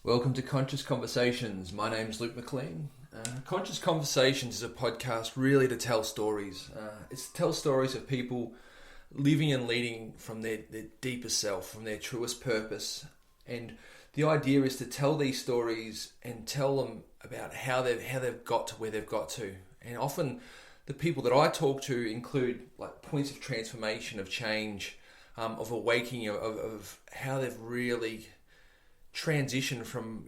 Welcome to Conscious Conversations. My name's Luke McLean. Conscious Conversations is a podcast really to tell stories. It's to tell stories of people living and leading from their deepest self, from their truest purpose. And the idea is to tell these stories and tell them about how they've got to where they've got to. And often the people that I talk to include like points of transformation, of change, of awakening, of how they've really transition from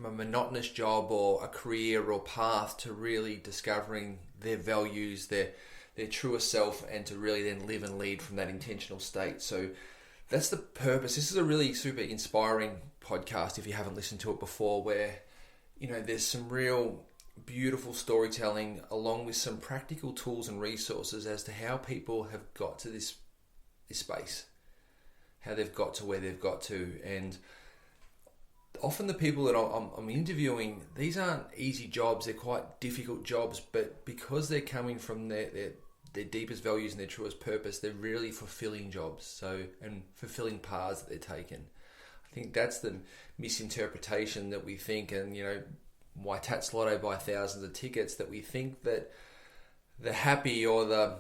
a monotonous job or a career or path to really discovering their values, their truest self, and to really then live and lead from that intentional state. So that's the purpose. This is a really super inspiring podcast if you haven't listened to it before, where there's some real beautiful storytelling along with some practical tools and resources as to how people have got to this space, how they've got to where they've got to. And often the people that I'm interviewing, these aren't easy jobs, they're quite difficult jobs, but because they're coming from their deepest values and their truest purpose, they're really fulfilling jobs, and fulfilling paths that they're taking. I think that's the misinterpretation that we think, and why Tats Lotto buy thousands of tickets, that we think that the happy or the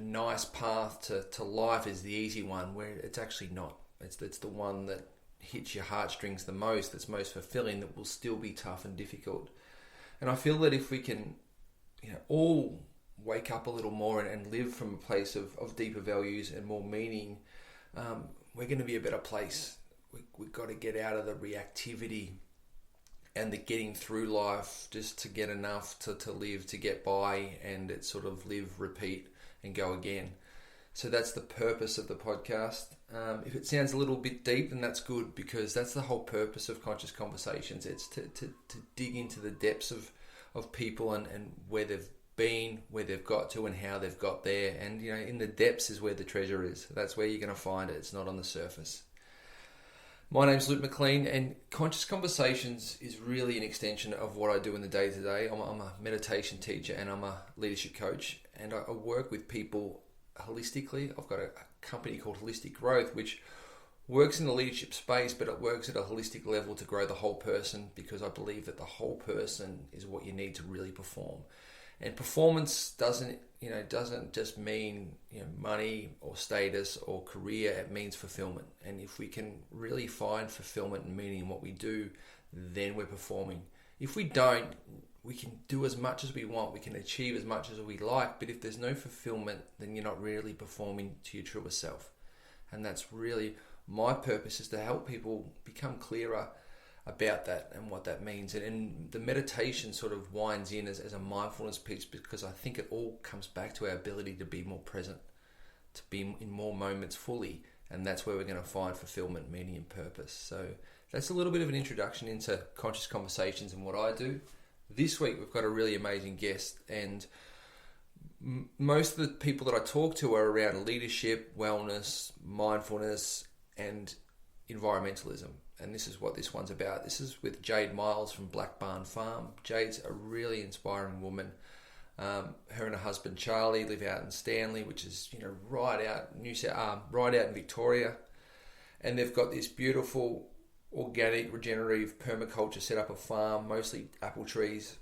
nice path to life is the easy one, where it's actually not. It's the one that hits your heartstrings the most, that's most fulfilling, that will still be tough and difficult. And I feel that if we can all wake up a little more and live from a place of deeper values and more meaning, we're going to be a better place. We've got to get out of the reactivity and the getting through life just to get enough to live, to get by, and it's sort of live, repeat, and go again. So that's the purpose of the podcast. If it sounds a little bit deep, then that's good, because that's the whole purpose of Conscious Conversations. It's to dig into the depths of people and where they've been, where they've got to, and how they've got there. And in the depths is where the treasure is. That's where you're going to find it. It's not on the surface. My name's Luke McLean, and Conscious Conversations is really an extension of what I do in the day-to-day. I'm a meditation teacher and I'm a leadership coach, and I work with people holistically. I've got a company called Holistic Growth, which works in the leadership space, but it works at a holistic level to grow the whole person, because I believe that the whole person is what you need to really perform. And performance doesn't just mean money or status or career. It means fulfillment. And if we can really find fulfillment and meaning in what we do, then we're performing. If we don't, we can do as much as we want, we can achieve as much as we like, but if there's no fulfillment, then you're not really performing to your truest self. And that's really my purpose, is to help people become clearer about that and what that means. And the meditation sort of winds in as a mindfulness piece, because I think it all comes back to our ability to be more present, to be in more moments fully, and that's where we're going to find fulfillment, meaning, and purpose. So that's a little bit of an introduction into Conscious Conversations and what I do. This week we've got a really amazing guest, and most of the people that I talk to are around leadership, wellness, mindfulness, and environmentalism. And this is what this one's about. This is with Jade Miles from Barn Farm. Jade's a really inspiring woman. Her and her husband Charlie live out in Stanley, which is right out in Victoria, and they've got this beautiful organic, regenerative permaculture set up a farm, mostly apple trees,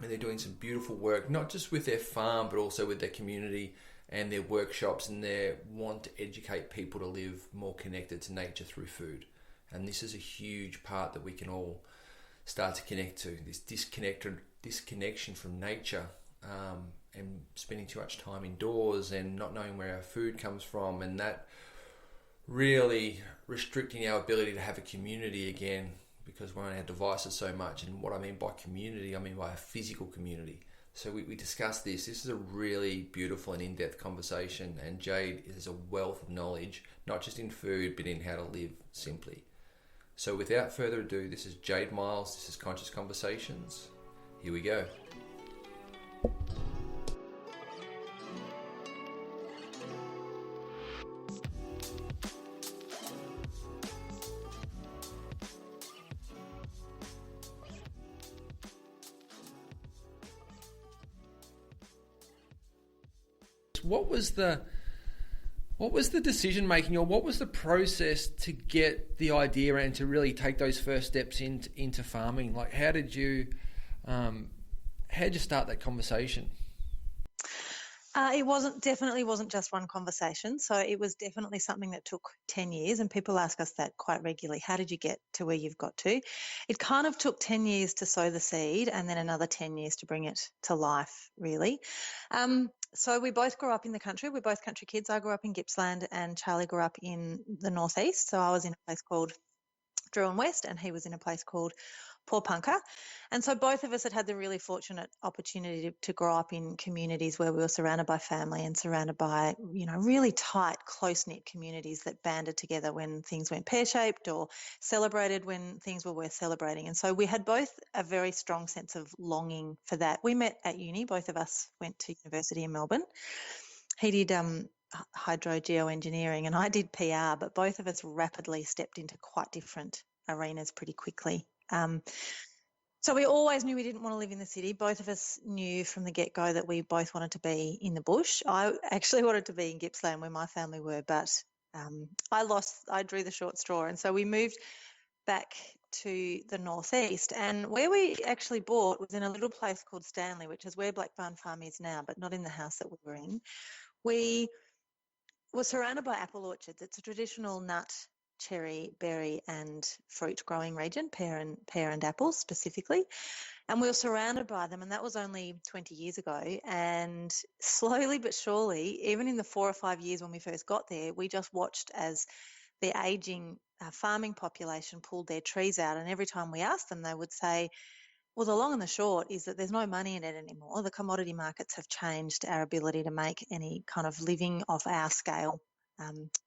and they're doing some beautiful work, not just with their farm, but also with their community and their workshops, and they want to educate people to live more connected to nature through food. And this is a huge part that we can all start to connect to, this disconnection from nature, and spending too much time indoors and not knowing where our food comes from, and that really restricting our ability to have a community again, because we're on our devices so much. And what I mean by community, I mean by a physical community. So we discussed this. This is a really beautiful and in-depth conversation, and Jade is a wealth of knowledge, not just in food, but in how to live simply. So without further ado, this is Jade Miles. This is Conscious Conversations. Here we go. What was the What was the decision making, or what was the process to get the idea and to really take those first steps into farming? Like, um, how did you start that conversation? It definitely wasn't just one conversation. So it was definitely something that took 10 years. And people ask us that quite regularly. How did you get to where you've got to? It kind of took 10 years to sow the seed and then another 10 years to bring it to life, really. So we both grew up in the country. We're both country kids. I grew up in Gippsland and Charlie grew up in the northeast. So I was in a place called Druin West and he was in a place called Porpunka. And so both of us had the really fortunate opportunity to grow up in communities where we were surrounded by family and surrounded by, really tight, close-knit communities that banded together when things went pear-shaped or celebrated when things were worth celebrating. And so we had both a very strong sense of longing for that. We met at uni. Both of us went to university in Melbourne. He did hydro geoengineering and I did PR, but both of us rapidly stepped into quite different arenas pretty quickly. So we always knew we didn't want to live in the city. Both of us knew from the get-go that we both wanted to be in the bush. I actually wanted to be in Gippsland where my family were, but I drew the short straw. And so we moved back to the northeast. And where we actually bought was in a little place called Stanley, which is where Barn Farm is now, but not in the house that we were in. We were surrounded by apple orchards. It's a traditional nut, cherry, berry and fruit growing region, pear and apples specifically. And we were surrounded by them, and that was only 20 years ago. And slowly but surely, even in the 4 or 5 years when we first got there, we just watched as the ageing farming population pulled their trees out. And every time we asked them, they would say, well, the long and the short is that there's no money in it anymore. The commodity markets have changed our ability to make any kind of living of our scale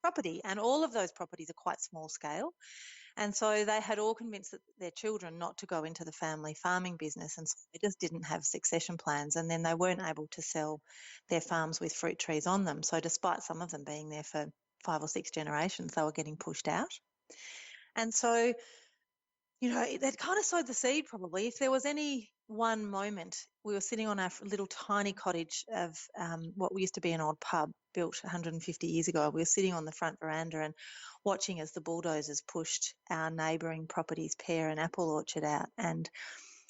property. And all of those properties are quite small scale. And so they had all convinced their children not to go into the family farming business. And so they just didn't have succession plans. And then they weren't able to sell their farms with fruit trees on them. So despite some of them being there for 5 or 6 generations, they were getting pushed out. And so that kind of sowed the seed probably. If there was any one moment, we were sitting on our little tiny cottage of what used to be an old pub built 150 years ago. We were sitting on the front veranda and watching as the bulldozers pushed our neighbouring property's pear and apple orchard out. And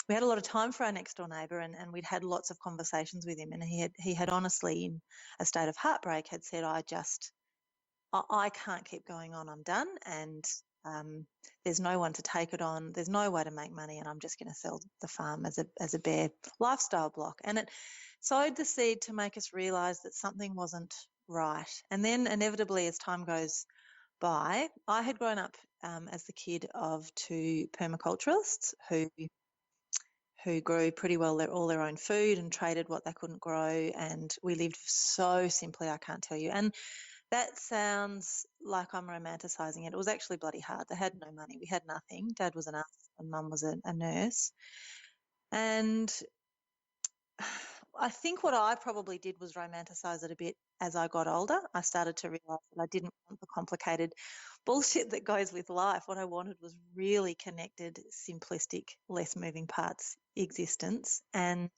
we had a lot of time for our next door neighbour and we'd had lots of conversations with him. And he had honestly, in a state of heartbreak, had said, I can't keep going on. I'm done. And there's no one to take it on. There's no way to make money, and I'm just going to sell the farm as a bare lifestyle block. And it sowed the seed to make us realise that something wasn't right. And then inevitably, as time goes by, I had grown up as the kid of 2 permaculturists who grew pretty well all their own food and traded what they couldn't grow. And we lived so simply, I can't tell you. And that sounds like I'm romanticising it. It was actually bloody hard. They had no money. We had nothing. Dad was an artist and Mum was a nurse. And I think what I probably did was romanticise it a bit as I got older. I started to realise that I didn't want the complicated bullshit that goes with life. What I wanted was really connected, simplistic, less moving parts existence. And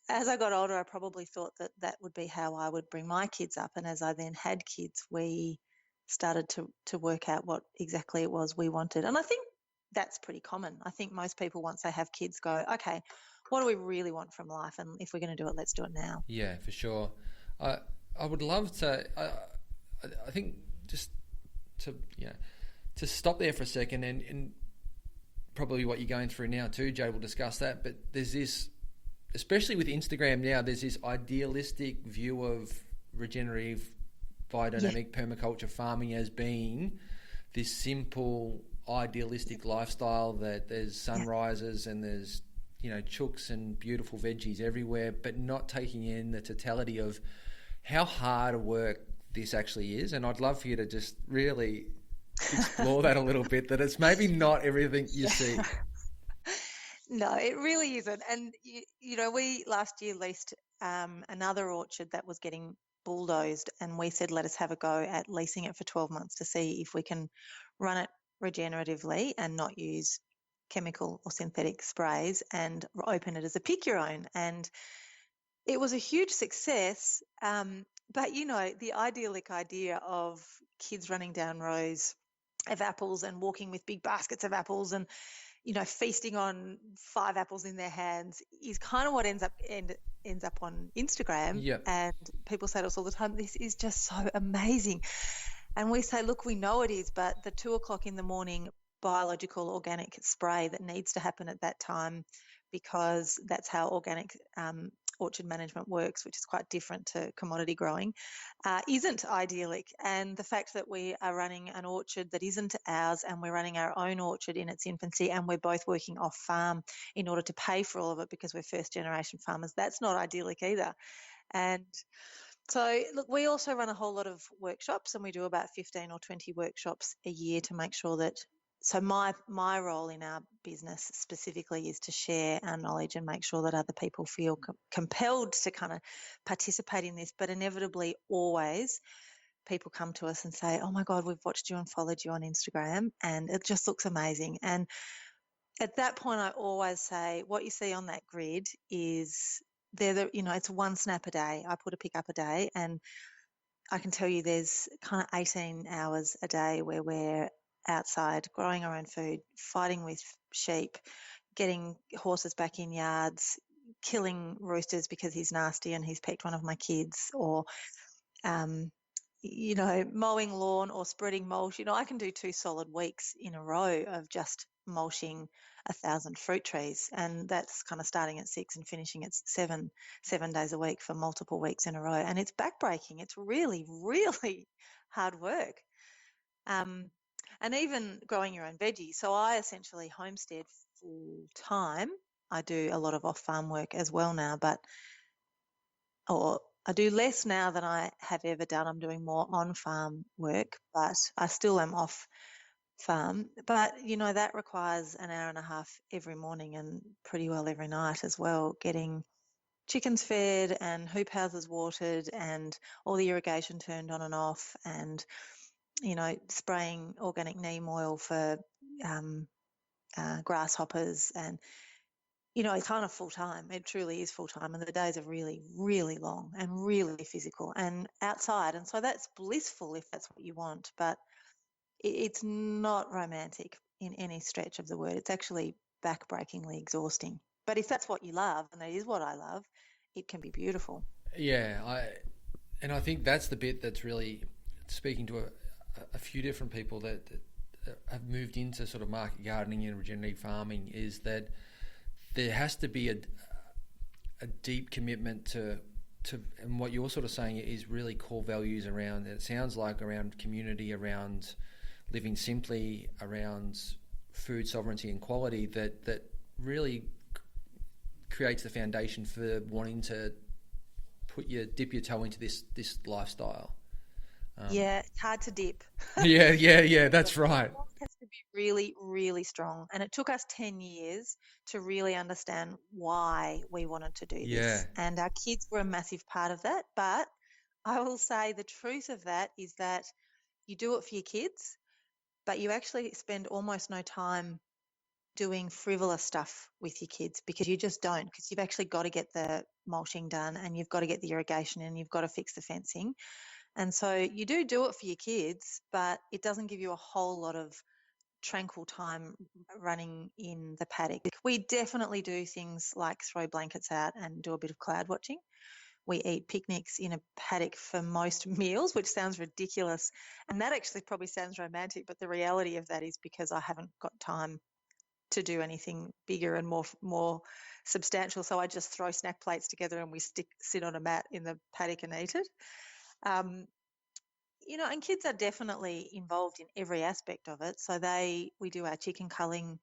as I got older, I probably thought that would be how I would bring my kids up. And as I then had kids, we started to work out what exactly it was we wanted. And I think that's pretty common. I think most people, once they have kids, go, okay, what do we really want from life? And if we're going to do it, let's do it now. Yeah, for sure. I would love to. I think just to stop there for a second and probably what you're going through now too, Jay. We'll discuss that. But there's this, especially with Instagram now, there's this idealistic view of regenerative, biodynamic permaculture farming as being this simple, idealistic lifestyle that there's sunrises and there's chooks and beautiful veggies everywhere, but not taking in the totality of how hard a work this actually is. And I'd love for you to just really explore that a little bit, that it's maybe not everything you see. No, it really isn't. And, we last year leased another orchard that was getting bulldozed, and we said, let us have a go at leasing it for 12 months to see if we can run it regeneratively and not use chemical or synthetic sprays and open it as a pick your own. And it was a huge success. But, the idyllic idea of kids running down rows of apples and walking with big baskets of apples and, feasting on 5 apples in their hands is kind of what ends up on Instagram. Yep. And people say to us all the time, this is just so amazing. And we say, look, we know it is, but the 2 o'clock in the morning biological organic spray that needs to happen at that time, because that's how organic orchard management works, which is quite different to commodity growing, isn't idyllic. And the fact that we are running an orchard that isn't ours, and we're running our own orchard in its infancy, and we're both working off farm in order to pay for all of it because we're first generation farmers, that's not idyllic either. And so, look, we also run a whole lot of workshops, and we do about 15 or 20 workshops a year to make sure that. So my role in our business specifically is to share our knowledge and make sure that other people feel compelled to kind of participate in this. But inevitably, always people come to us and say, "Oh my God, we've watched you and followed you on Instagram, and it just looks amazing." And at that point, I always say, what you see on that grid is it's one snap a day. I put a pick up a day, and I can tell you there's kind of 18 hours a day where we're outside growing our own food, fighting with sheep, getting horses back in yards, killing roosters because he's nasty and he's pecked one of my kids, or mowing lawn or spreading mulch. I can do 2 solid weeks in a row of just mulching 1,000 fruit trees, and that's kind of starting at 6 and finishing at 7 days a week for multiple weeks in a row. And it's backbreaking. It's really, really hard work. And even growing your own veggies. So I essentially homestead full time. I do a lot of off-farm work as well now, or I do less now than I have ever done. I'm doing more on-farm work, but I still am off farm. But, that requires an hour and a half every morning and pretty well every night as well, getting chickens fed and hoop houses watered and all the irrigation turned on and off, and, spraying organic neem oil for grasshoppers. And it's kind of full time. It truly is full time. And the days are really, really long and really physical and outside. And so that's blissful if that's what you want. But it's not romantic in any stretch of the word. It's actually backbreakingly exhausting. But if that's what you love, and that is what I love, it can be beautiful. Yeah, I think that's the bit that's really speaking to a few different people that have moved into sort of market gardening and regenerative farming, is that there has to be a deep commitment to and what you're sort of saying is really core values around, it sounds like, around community, around living simply, around food sovereignty and quality, that really creates the foundation for wanting to dip your toe into this lifestyle. Yeah, it's hard to dip. Yeah, that's right. It has to be really, really strong. And it took us 10 years to really understand why we wanted to do this. Yeah. And our kids were a massive part of that. But I will say the truth of that is that you do it for your kids, but you actually spend almost no time doing frivolous stuff with your kids, because you just don't, because you've actually got to get the mulching done, and you've got to get the irrigation, and you've got to fix the fencing. And so you do it for your kids, but it doesn't give you a whole lot of tranquil time running in the paddock. We definitely do things like throw blankets out and do a bit of cloud watching. We eat picnics in a paddock for most meals, which sounds ridiculous. And that actually probably sounds romantic, but the reality of that is because I haven't got time to do anything bigger and more substantial. So I just throw snack plates together and we sit on a mat in the paddock and eat it. And kids are definitely involved in every aspect of it. So we do our chicken culling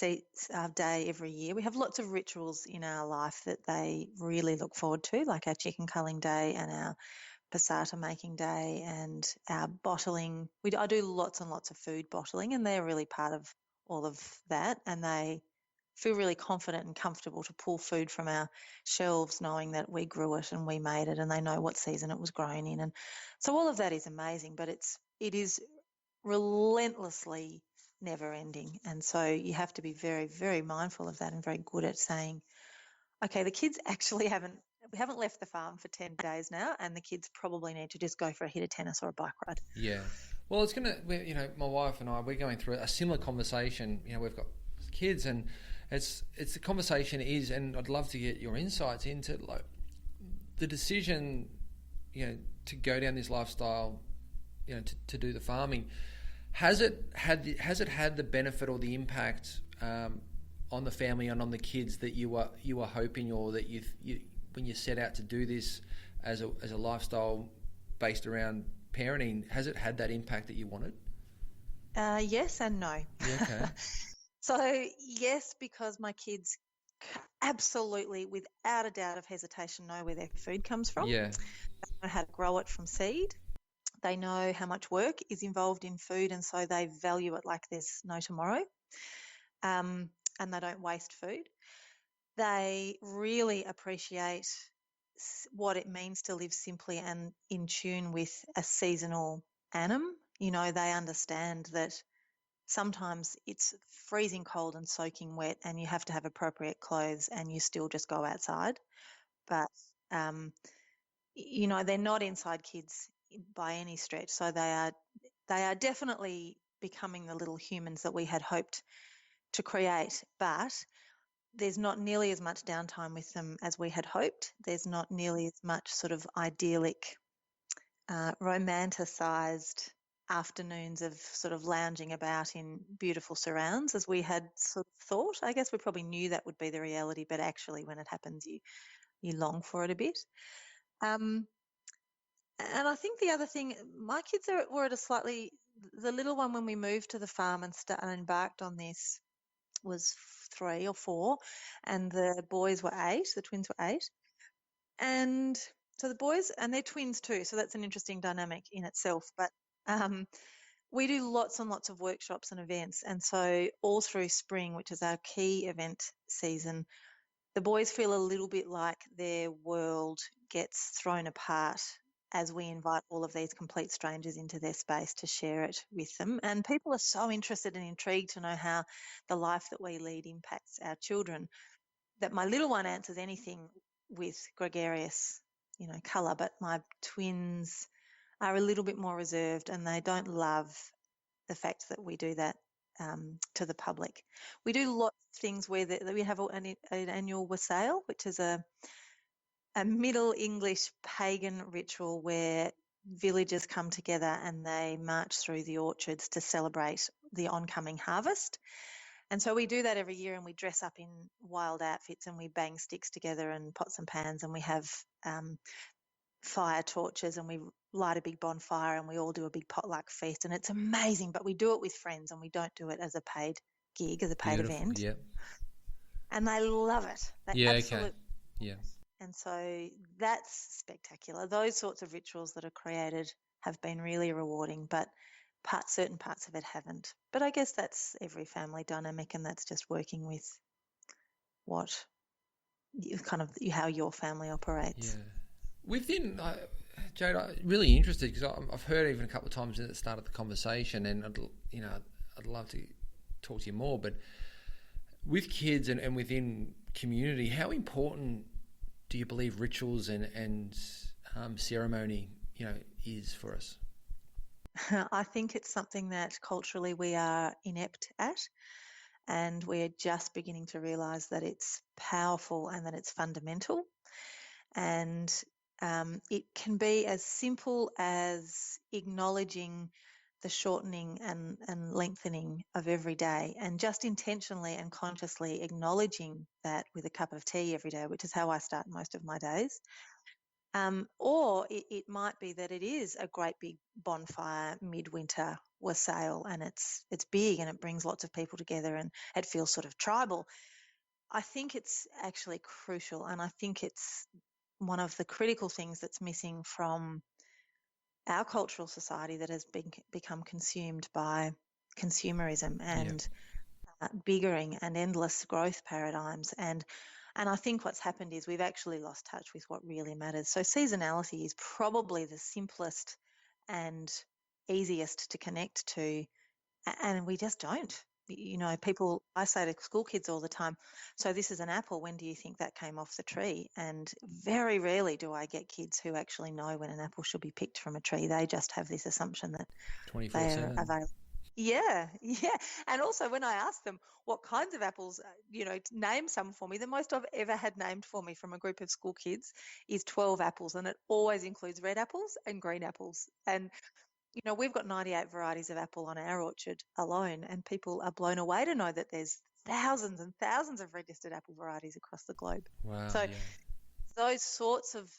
day every year. We have lots of rituals in our life that they really look forward to, like our chicken culling day and our passata making day and our bottling. I do lots and lots of food bottling, and they're really part of all of that. And they feel really confident and comfortable to pull food from our shelves knowing that we grew it and we made it, and they know what season it was grown in. And so all of that is amazing, but it is relentlessly never ending. And so you have to be very, very mindful of that and very good at saying, okay, the kids actually haven't we haven't left the farm for 10 days now, and the kids probably need to just go for a hit of tennis or a bike ride. Yeah. Well, my wife and I, we're going through a similar conversation. We've got kids, and it's the conversation is, and I'd love to get your insights into like the decision, to go down this lifestyle, to do the farming. Has it had the benefit or the impact on the family and on the kids that you were hoping, or that you when you set out to do this as a lifestyle based around parenting, has it had that impact that you wanted? Yes and no. Yeah, okay. So yes, because my kids absolutely, without a doubt of hesitation, know where their food comes from. Yeah. They know how to grow it from seed. They know how much work is involved in food, and so they value it like there's no tomorrow. And they don't waste food. They really appreciate what it means to live simply and in tune with a seasonal annum. They understand that sometimes it's freezing cold and soaking wet, and you have to have appropriate clothes, and you still just go outside. But they're not inside kids by any stretch. So they are definitely becoming the little humans that we had hoped to create. But there's not nearly as much downtime with them as we had hoped. There's not nearly as much sort of idyllic, romanticized afternoons of sort of lounging about in beautiful surrounds as we had sort of thought. I guess we probably knew that would be the reality, but actually when it happens, you long for it a bit. And I think the other thing, my kids were at the little one when we moved to the farm and embarked on this was 3 or 4, and the boys were 8, the twins were 8. And so the boys, and they're twins too, so that's an interesting dynamic in itself. But we do lots and lots of workshops and events. And so all through spring, which is our key event season, the boys feel a little bit like their world gets thrown apart as we invite all of these complete strangers into their space to share it with them. And people are so interested and intrigued to know how the life that we lead impacts our children, that my little one answers anything with gregarious, colour, but my twins are a little bit more reserved, and they don't love the fact that we do that to the public. We do lots of things where we have an annual wassail, which is a Middle English pagan ritual where villagers come together and they march through the orchards to celebrate the oncoming harvest. And so we do that every year, and we dress up in wild outfits, and we bang sticks together and pots and pans, and we have fire torches, and we light a big bonfire, and we all do a big potluck feast, and it's amazing. But we do it with friends, and we don't do it as a paid gig, as a paid event. Yeah. And they love it. They absolutely. Okay. Yeah. And so that's spectacular. Those sorts of rituals that are created have been really rewarding, but certain parts of it haven't. But I guess that's every family dynamic, and that's just working with how your family operates. Yeah. Within, Jade, I'm really interested because I've heard even a couple of times at the start of the conversation, and I'd love to talk to you more. But with kids and within community, how important do you believe rituals and ceremony, is for us? I think it's something that culturally we are inept at, and we're just beginning to realise that it's powerful and that it's fundamental. And it can be as simple as acknowledging the shortening and lengthening of every day, and just intentionally and consciously acknowledging that with a cup of tea every day, which is how I start most of my days. Or it might be that it is a great big bonfire midwinter wassail, and it's big and it brings lots of people together and it feels sort of tribal. I think it's actually crucial, and I think it's one of the critical things that's missing from our cultural society that has become consumed by consumerism and biggering and endless growth paradigms. And I think what's happened is we've actually lost touch with what really matters. So seasonality is probably the simplest and easiest to connect to, and we just don't. I say to school kids all the time, so this is an apple, when do you think that came off the tree? And very rarely do I get kids who actually know when an apple should be picked from a tree. They just have this assumption that they're 24/7. available. Yeah, yeah. And also when I ask them what kinds of apples, name some for me, the most I've ever had named for me from a group of school kids is 12 apples, and it always includes red apples and green apples. And we've got 98 varieties of apple on our orchard alone, and people are blown away to know that there's thousands and thousands of registered apple varieties across the globe. Wow, So yeah. those sorts of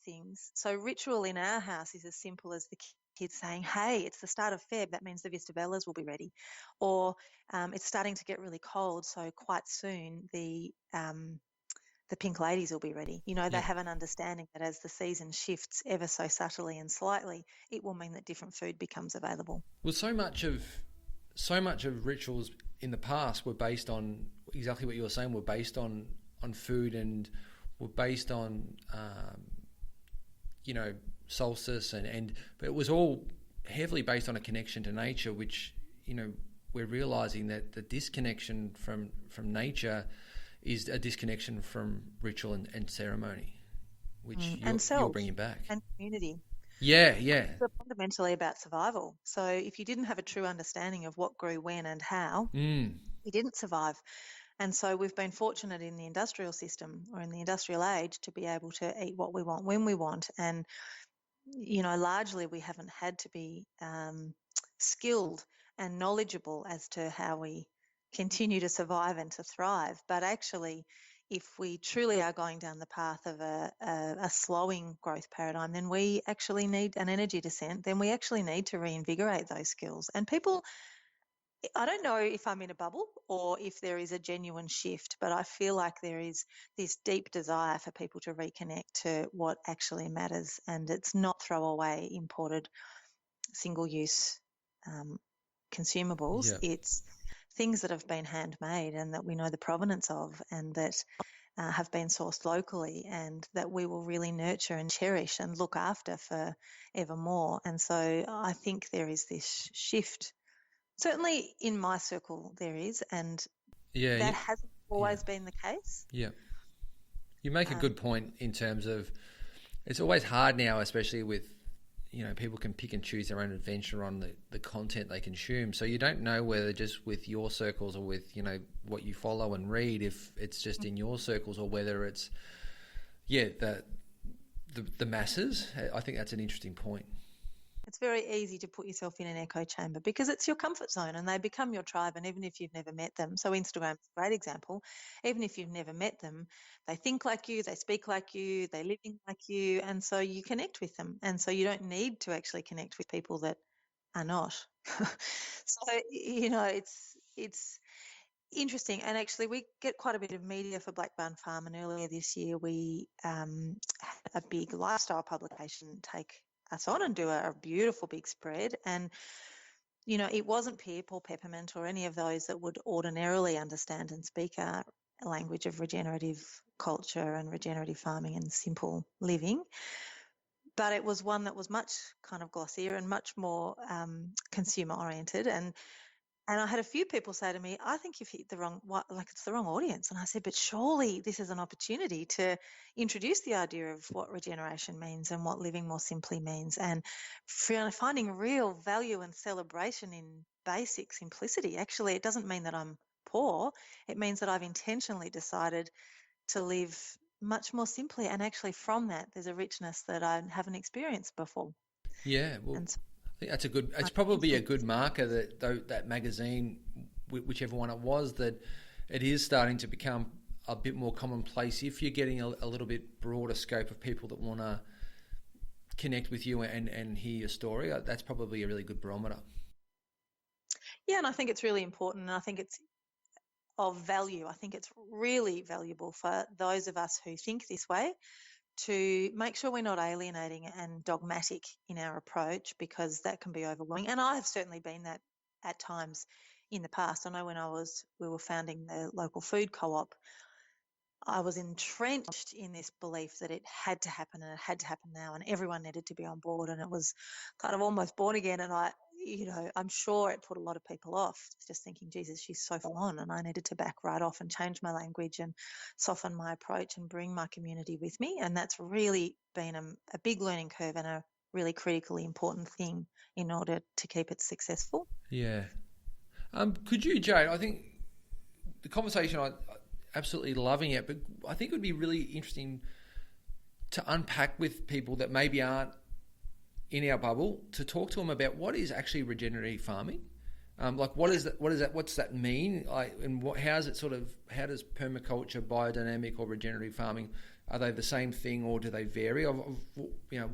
things. So ritual in our house is as simple as the kids saying, hey, it's the start of Feb, that means the Vistabellas will be ready. Or it's starting to get really cold, so quite soon the pink ladies will be ready. They Yeah. have an understanding that as the season shifts ever so subtly and slightly, it will mean that different food becomes available. Well, so much of rituals in the past were based on exactly what you were saying. Were based on food, and were based on solstice, but it was all heavily based on a connection to nature, which we're realizing that the disconnection from nature is a disconnection from ritual and ceremony, which you're bringing back. And community. Yeah. They're fundamentally about survival. So if you didn't have a true understanding of what grew when and how, you didn't survive. And so we've been fortunate in the industrial system or in the industrial age to be able to eat what we want when we want. And, largely we haven't had to be skilled and knowledgeable as to how we continue to survive and to thrive. But actually, if we truly are going down the path of a slowing growth paradigm, then we actually need an energy descent. Then we actually need to reinvigorate those skills. And people, I don't know if I'm in a bubble or if there is a genuine shift, but I feel like there is this deep desire for people to reconnect to what actually matters. And it's not throwaway, imported, single-use consumables. Yeah. It's things that have been handmade and that we know the provenance of, and that have been sourced locally, and that we will really nurture and cherish and look after for evermore. And so I think there is this shift. Certainly in my circle there is, and that hasn't always been the case. Yeah. You make a good point in terms of it's always hard now, especially with people can pick and choose their own adventure on the content they consume. So you don't know whether just with your circles or with, what you follow and read, if it's just in your circles or whether it's, the masses. I think that's an interesting point. It's very easy to put yourself in an echo chamber because it's your comfort zone and they become your tribe. And even if you've never met them, so Instagram's a great example, even if you've never met them, they think like you, they speak like you, they live like you. And so you connect with them. And so you don't need to actually connect with people that are not. So, it's interesting. And actually we get quite a bit of media for Black Barn Farm. And earlier this year, we had a big lifestyle publication take us on and do a beautiful big spread. And, it wasn't Pip or Peppermint or any of those that would ordinarily understand and speak a language of regenerative culture and regenerative farming and simple living. But it was one that was much kind of glossier and much more consumer oriented. And I had a few people say to me, I think you've hit it's the wrong audience. And I said, but surely this is an opportunity to introduce the idea of what regeneration means and what living more simply means, and finding real value and celebration in basic simplicity. Actually, it doesn't mean that I'm poor. It means that I've intentionally decided to live much more simply. And actually from that, there's a richness that I haven't experienced before. Yeah, well, I think that's it's probably a good marker that magazine, whichever one it was, that it is starting to become a bit more commonplace. If you're getting a little bit broader scope of people that want to connect with you and hear your story, that's probably a really good barometer. Yeah, and I think it's really important, and I think it's of value. I think it's really valuable for those of us who think this way to make sure we're not alienating and dogmatic in our approach, because that can be overwhelming. And I have certainly been that at times in the past. I know when we were founding the local food co-op, I was entrenched in this belief that it had to happen and it had to happen now and everyone needed to be on board, and it was kind of almost born again. And I'm sure it put a lot of people off, just thinking, Jesus, she's so full on, and I needed to back right off and change my language and soften my approach and bring my community with me. And that's really been a big learning curve and a really critically important thing in order to keep it successful. Yeah. Could you, Jade, I think the conversation, I absolutely loving it, but I think it would be really interesting to unpack with people that maybe aren't in our bubble, to talk to them about what is actually regenerative farming. What's that mean? How does permaculture, biodynamic, or regenerative farming, are they the same thing or do they vary? I've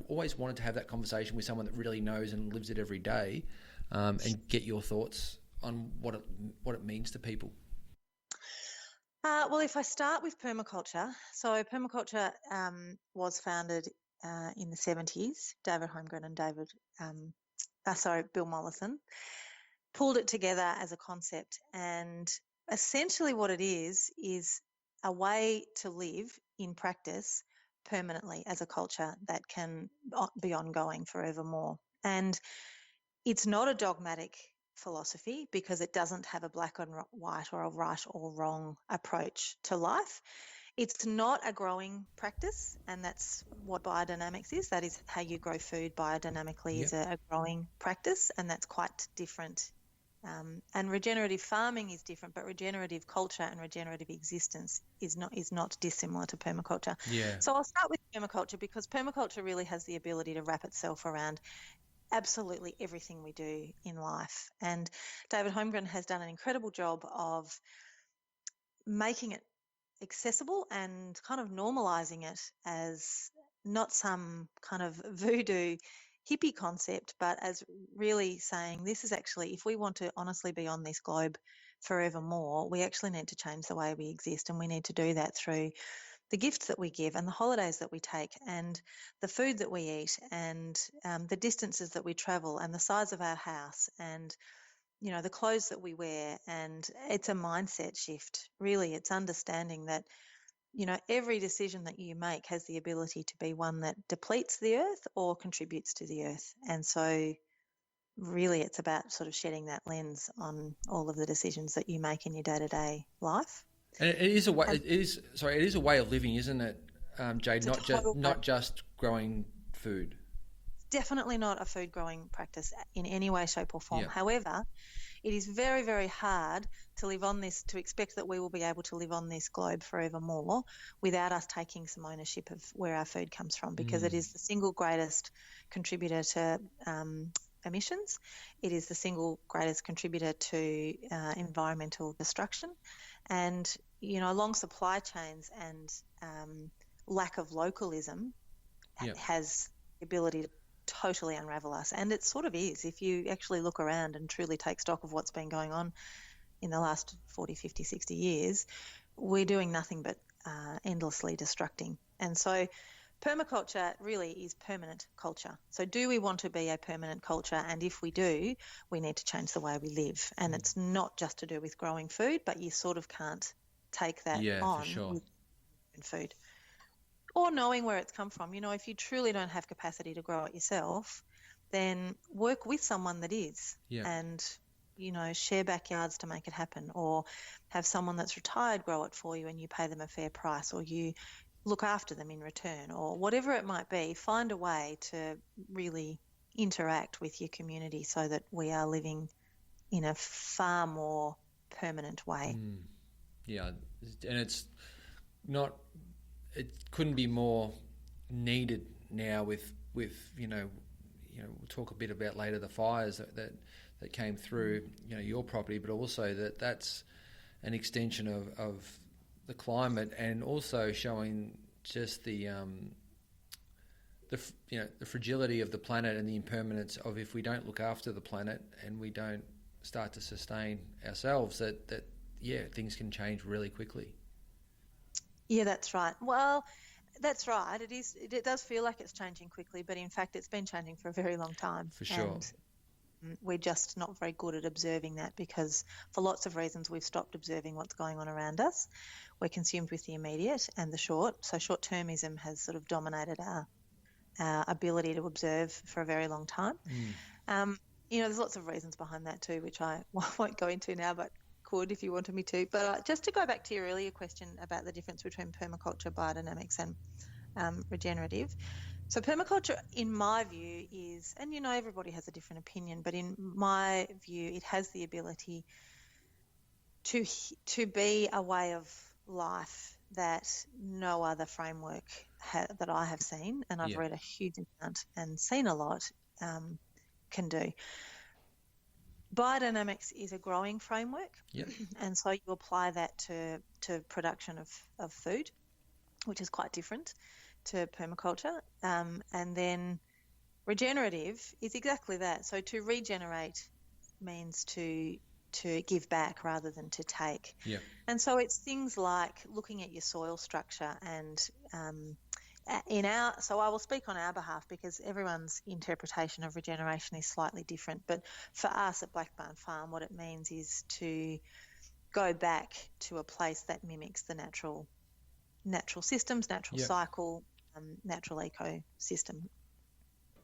always wanted to have that conversation with someone that really knows and lives it every day, and get your thoughts on what it means to people. Well, if I start with permaculture, so permaculture was founded in the 70s. David Holmgren and Bill Mollison pulled it together as a concept, and essentially what it is a way to live in practice permanently as a culture that can be ongoing forevermore. And it's not a dogmatic philosophy because it doesn't have a black and white or a right or wrong approach to life. It's not a growing practice, and that's what biodynamics is. That is how you grow food biodynamically. Is a growing practice, and that's quite different. And regenerative farming is different, but regenerative culture and regenerative existence is not dissimilar to permaculture. Yeah. So I'll start with permaculture because permaculture really has the ability to wrap itself around absolutely everything we do in life. And David Holmgren has done an incredible job of making it accessible and kind of normalizing it as not some kind of voodoo hippie concept, but as really saying this is actually, if we want to honestly be on this globe forevermore, we actually need to change the way we exist, and we need to do that through the gifts that we give and the holidays that we take and the food that we eat and the distances that we travel and the size of our house and the clothes that we wear. And it's a mindset shift. Really, it's understanding that every decision that you make has the ability to be one that depletes the earth or contributes to the earth. And so really it's about sort of shedding that lens on all of the decisions that you make in your day-to-day life. And it is a way. It is a way of living, isn't it, Jade? Not just growing food. Definitely not a food growing practice in any way, shape, or form. Yeah. However, it is very, very hard to live on this, to expect that we will be able to live on this globe forevermore without us taking some ownership of where our food comes from, because it is the single greatest contributor to emissions. It is the single greatest contributor to environmental destruction. And, along supply chains and lack of localism has the ability to totally unravel us. And it sort of is. If you actually look around and truly take stock of what's been going on in the last 40, 50, 60 years, we're doing nothing but endlessly destructing. And so permaculture really is permanent culture. So do we want to be a permanent culture? And if we do, we need to change the way we live. And it's not just to do with growing food, but you sort of can't take that on for sure. with food. Or knowing where it's come from. If you truly don't have capacity to grow it yourself, then work with someone that is. And, share backyards to make it happen, or have someone that's retired grow it for you and you pay them a fair price, or you look after them in return, or whatever it might be. Find a way to really interact with your community so that we are living in a far more permanent way. Yeah, and it's not... It couldn't be more needed now with we'll talk a bit about later the fires that came through your property, but also that's an extension of the climate, and also showing just the fragility of the planet and the impermanence of, if we don't look after the planet and we don't start to sustain ourselves, that things can change really quickly. Yeah, that's right. Well, that's right. It does feel like it's changing quickly, but in fact, it's been changing for a very long time. For sure. And we're just not very good at observing that, because for lots of reasons we've stopped observing what's going on around us. We're consumed with the immediate and the short. So short-termism has sort of dominated our ability to observe for a very long time. there's lots of reasons behind that too, which I won't go into now, but could if you wanted me to. But just to go back to your earlier question about the difference between permaculture, biodynamics, and regenerative. So permaculture, in my view, is, and everybody has a different opinion, but in my view, it has the ability to be a way of life that no other framework that I have seen, and I've read a huge amount and seen a lot, can do. Biodynamics is a growing framework, and so you apply that to production of food, which is quite different to permaculture. And then regenerative is exactly that. So to regenerate means to give back rather than to take. And so it's things like looking at your soil structure and so I will speak on our behalf because everyone's interpretation of regeneration is slightly different. But for us at Black Barn Farm, what it means is to go back to a place that mimics the natural systems, natural cycle, natural ecosystem.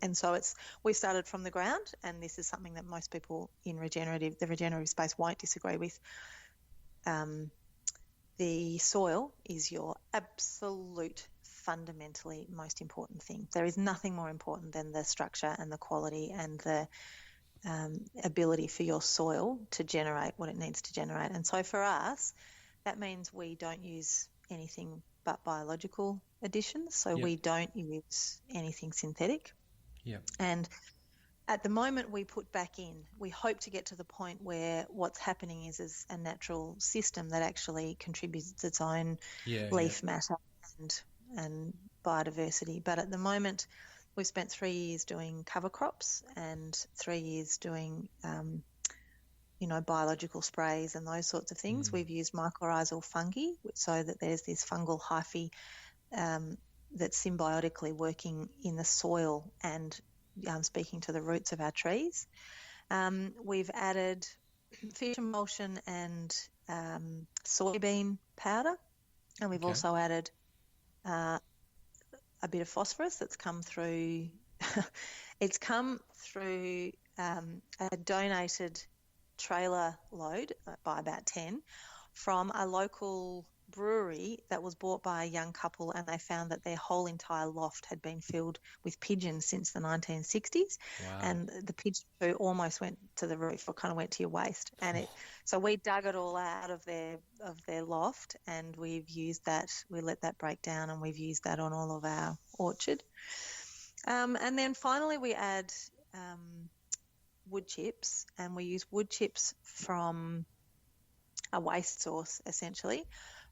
And so we started from the ground, and this is something that most people in the regenerative space won't disagree with. The soil is your absolute fundamentally most important thing. There is nothing more important than the structure and the quality and the ability for your soil to generate what it needs to generate. And so for us, that means we don't use anything but biological additions. So we don't use anything synthetic. And at the moment we put back in, we hope to get to the point where what's happening is a natural system that actually contributes its own leaf matter and biodiversity. But at the moment we've spent 3 years doing cover crops and 3 years doing biological sprays and those sorts of things. We've used mycorrhizal fungi so that there's this fungal hyphae that's symbiotically working in the soil and speaking to the roots of our trees. We've added fish emulsion and soybean powder, and we've also added a bit of phosphorus that's come through. It's come through a donated trailer load by about 10 from a local brewery that was bought by a young couple, and they found that their whole entire loft had been filled with pigeons since the 1960s. And the pigeon poo almost went to the roof, or kind of went to your waist. And so we dug it all out of their loft, and we've used that. We let that break down, and we've used that on all of our orchard. And then finally we add wood chips, and we use wood chips from a waste source, essentially,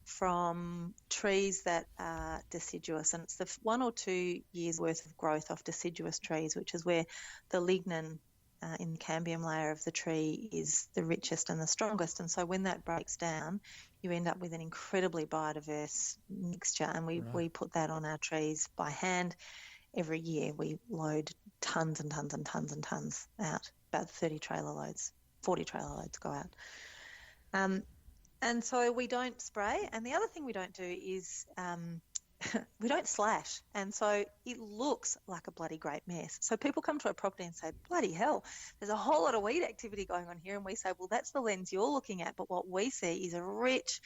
from trees that are deciduous. And it's the 1 or 2 years worth of growth off deciduous trees, which is where the lignin in the cambium layer of the tree is the richest and the strongest. And so when that breaks down, you end up with an incredibly biodiverse mixture. And we put that on our trees by hand. Every year we load tons and tons and tons and tons out, about 40 trailer loads go out. And so we don't spray. And the other thing we don't do is we don't slash. And so it looks like a bloody great mess. So people come to our property and say, bloody hell, there's a whole lot of weed activity going on here. And we say, well, that's the lens you're looking at. But what we see is a rich,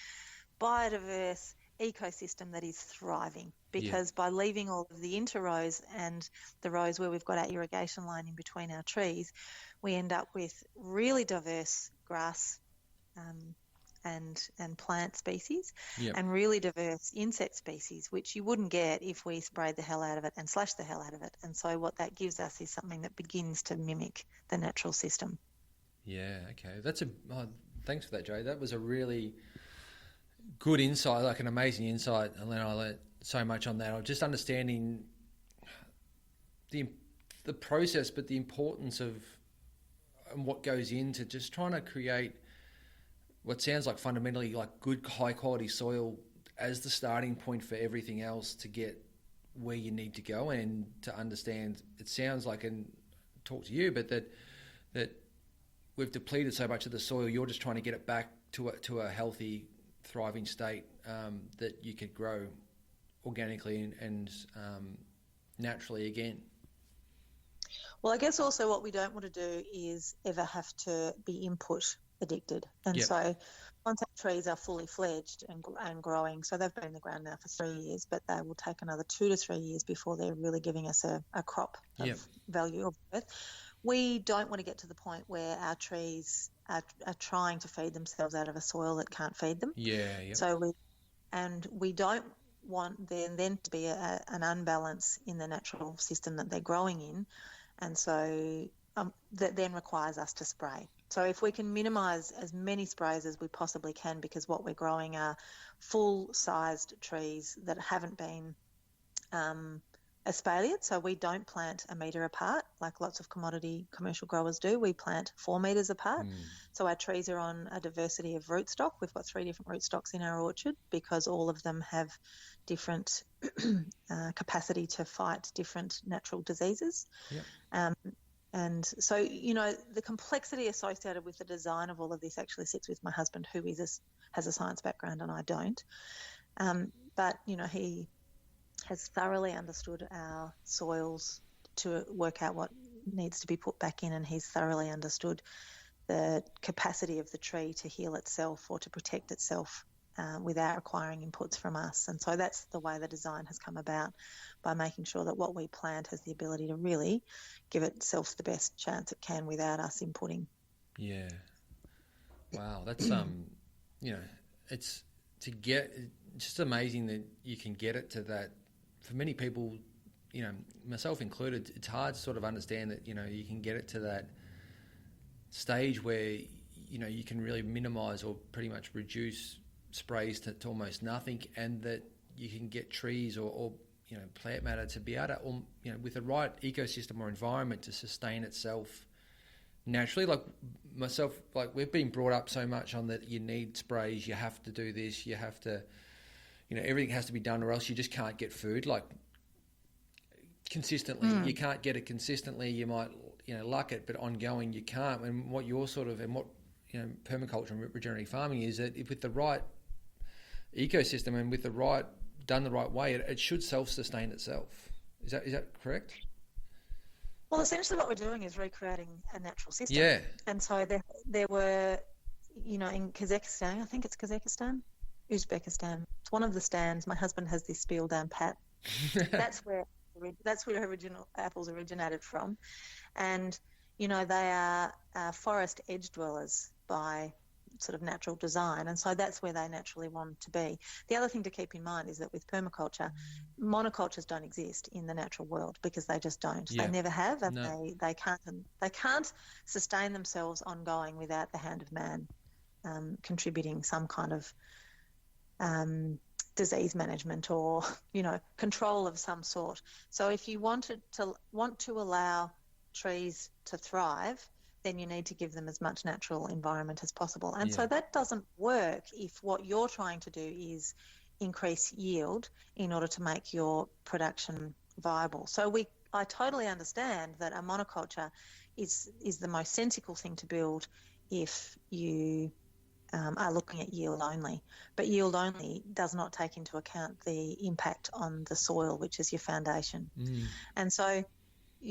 biodiverse ecosystem that is thriving, because by leaving all of the interrows and the rows where we've got our irrigation line in between our trees, we end up with really diverse grass and plant species and really diverse insect species, which you wouldn't get if we sprayed the hell out of it and slashed the hell out of it. And so what that gives us is something that begins to mimic the natural system. Yeah, okay. Thanks for that, Jade. That was a really good insight, like an amazing insight. And then I learned so much on that. I'm just understanding the process, but the importance of and what goes into just trying to create what sounds like fundamentally like good, high quality soil as the starting point for everything else to get where you need to go, and to understand. It sounds like, and talk to you, but that we've depleted so much of the soil. You're just trying to get it back to a healthy, thriving state that you could grow organically and naturally again. Well, I guess also what we don't want to do is ever have to be input addicted. And so once our trees are fully fledged and growing, so they've been in the ground now for 3 years, but they will take another 2 to 3 years before they're really giving us a crop of value of worth. We don't want to get to the point where our trees are trying to feed themselves out of a soil that can't feed them. So we don't want there then to be an unbalance in the natural system that they're growing in, and so that then requires us to spray. So if we can minimise as many sprays as we possibly can, because what we're growing are full-sized trees that haven't been espaliered, so we don't plant a metre apart like lots of commodity commercial growers do. We plant 4 metres apart. So our trees are on a diversity of rootstock. We've got 3 different rootstocks in our orchard because all of them have different capacity to fight different natural diseases. And so, the complexity associated with the design of all of this actually sits with my husband, who has a science background and I don't. But, he has thoroughly understood our soils to work out what needs to be put back in, and he's thoroughly understood the capacity of the tree to heal itself or to protect itself without requiring inputs from us. And so that's the way the design has come about, by making sure that what we plant has the ability to really give itself the best chance it can without us inputting. Yeah. Wow, that's it's just amazing that you can get it to that. For many people, myself included, it's hard to sort of understand that, you can get it to that stage where, you can really minimise or pretty much reduce sprays to almost nothing, and that you can get trees or plant matter to be able to, with the right ecosystem or environment to sustain itself naturally. Like myself, we've been brought up so much on that you need sprays, you have to do this, you have to, everything has to be done, or else you just can't get food consistently. You can't get it consistently. You might, luck it, but ongoing you can't. And what you're permaculture and regenerative farming is that if with the right ecosystem and with done the right way, it should self-sustain itself. Is that correct? Well, essentially what we're doing is recreating a natural system. Yeah. And so there were, in Kazakhstan, I think it's Kazakhstan, Uzbekistan. It's one of the stands. My husband has this spiel down pat. That's where original apples originated from. And, they are forest edge dwellers by sort of natural design, and so that's where they naturally want to be. The other thing to keep in mind is that with permaculture, monocultures don't exist in the natural world because they just don't. They never have, and they can't sustain themselves ongoing without the hand of man contributing some kind of disease management or control of some sort. So if you want to allow trees to thrive, then you need to give them as much natural environment as possible. And so that doesn't work if what you're trying to do is increase yield in order to make your production viable. So I totally understand that a monoculture is the most sensible thing to build if you are looking at yield only. But yield only does not take into account the impact on the soil, which is your foundation. And so,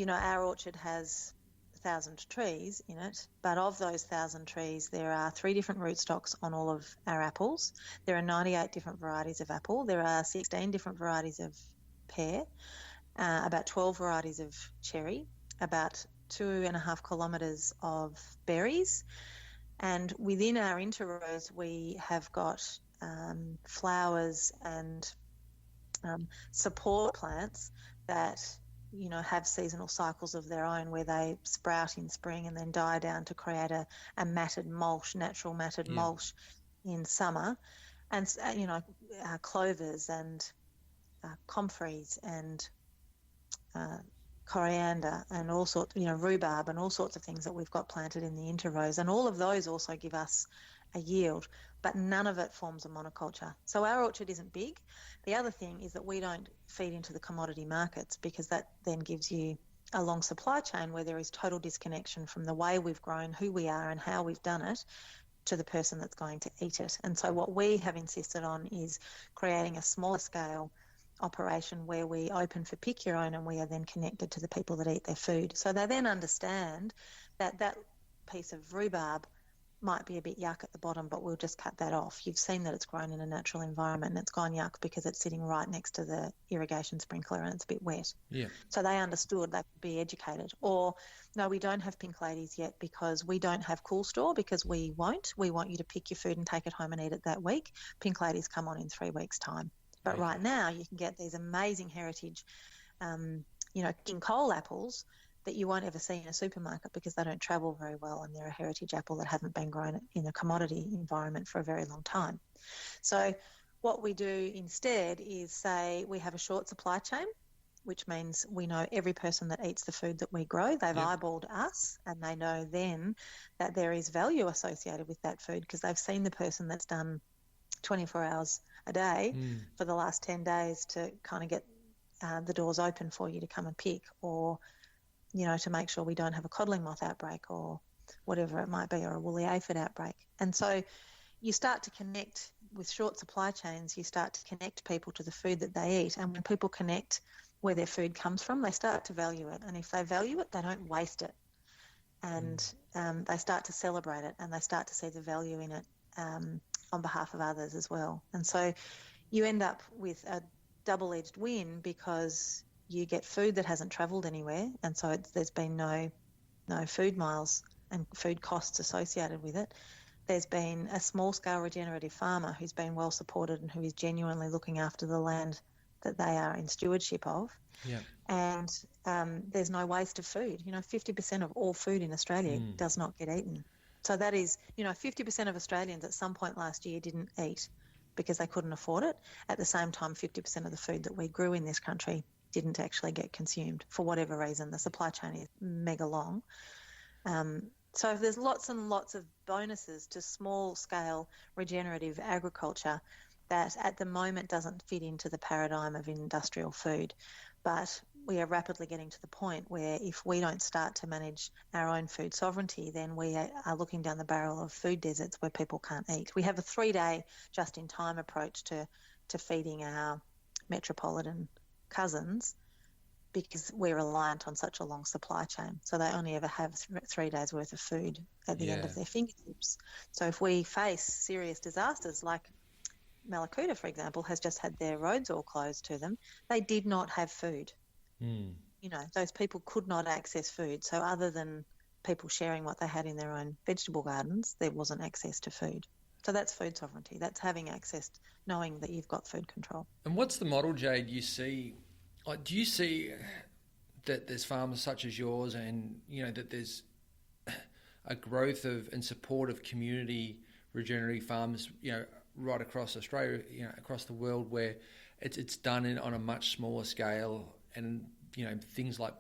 our orchard has 1,000 trees in it, but of those 1,000 trees, there are 3 different rootstocks on all of our apples. There are 98 different varieties of apple. There are 16 different varieties of pear, about 12 varieties of cherry, about 2.5 kilometres of berries. And within our interrows, we have got flowers and support plants that have seasonal cycles of their own, where they sprout in spring and then die down to create a matted mulch, natural matted mulch in summer. And, clovers and comfreys and coriander and all sorts, rhubarb and all sorts of things that we've got planted in the interrows. And all of those also give us a yield, but none of it forms a monoculture. So our orchard isn't big. The other thing is that we don't feed into the commodity markets, because that then gives you a long supply chain where there is total disconnection from the way we've grown, who we are and how we've done it, to the person that's going to eat it. And so what we have insisted on is creating a smaller scale operation where we open for pick your own, and we are then connected to the people that eat their food. So they then understand that that piece of rhubarb might be a bit yuck at the bottom, but we'll just cut that off. You've seen that it's grown in a natural environment and it's gone yuck because it's sitting right next to the irrigation sprinkler and it's a bit wet. Yeah. So they understood, they could be educated. Or, no, we don't have pink ladies yet because we don't have cool store, because we won't. We want you to pick your food and take it home and eat it that week. Pink ladies come on in 3 weeks' time. But Okay. right now you can get these amazing heritage, king Cole apples that you won't ever see in a supermarket because they don't travel very well, and they're a heritage apple that haven't been grown in a commodity environment for a very long time. So what we do instead is say we have a short supply chain, which means we know every person that eats the food that we grow. They've eyeballed us, and they know then that there is value associated with that food because they've seen the person that's done 24 hours a day for the last 10 days to kind of get the doors open for you to come and pick, or to make sure we don't have a codling moth outbreak or whatever it might be, or a woolly aphid outbreak. And so you start to connect with short supply chains, you start to connect people to the food that they eat. And when people connect where their food comes from, they start to value it. And if they value it, they don't waste it. And they start to celebrate it, and they start to see the value in it on behalf of others as well. And so you end up with a double-edged win because you get food that hasn't travelled anywhere, and so there's been no food miles and food costs associated with it. There's been a small-scale regenerative farmer who's been well supported and who is genuinely looking after the land that they are in stewardship of. Yeah. And there's no waste of food. 50% of all food in Australia does not get eaten. So that is, 50% of Australians at some point last year didn't eat because they couldn't afford it. At the same time, 50% of the food that we grew in this country didn't actually get consumed for whatever reason. The supply chain is mega long. So there's lots and lots of bonuses to small-scale regenerative agriculture that at the moment doesn't fit into the paradigm of industrial food. But we are rapidly getting to the point where if we don't start to manage our own food sovereignty, then we are looking down the barrel of food deserts where people can't eat. We have a 3-day just-in-time approach to feeding our metropolitan cousins because we're reliant on such a long supply chain. So they only ever have 3 days worth of food at the end of their fingertips. So if we face serious disasters like Malakuta, for example, has just had their roads all closed to them, they did not have food. Those people could not access food. So other than people sharing what they had in their own vegetable gardens, there wasn't access to food. So that's food sovereignty. That's having access, knowing that you've got food control. And what's the model, Jade, you see? Like, do you see that there's farmers such as yours and, that there's a growth of and support of community regenerative farms, right across Australia, across the world, where it's done on a much smaller scale, and things like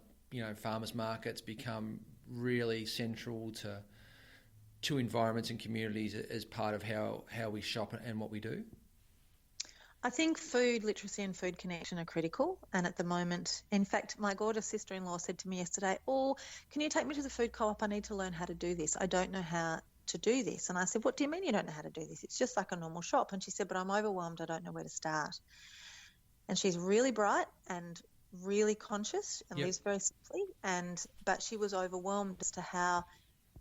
farmers markets become really central to environments and communities as part of how we shop and what we do? I think food literacy and food connection are critical, and at the moment, in fact, my gorgeous sister-in-law said to me yesterday, "Oh, can you take me to the food co-op? I need to learn how to do this. I don't know how to do this." And I said, "What do you mean you don't know how to do this? It's just like a normal shop." And she said, "But I'm overwhelmed. I don't know where to start." And she's really bright and really conscious and lives very simply, but she was overwhelmed as to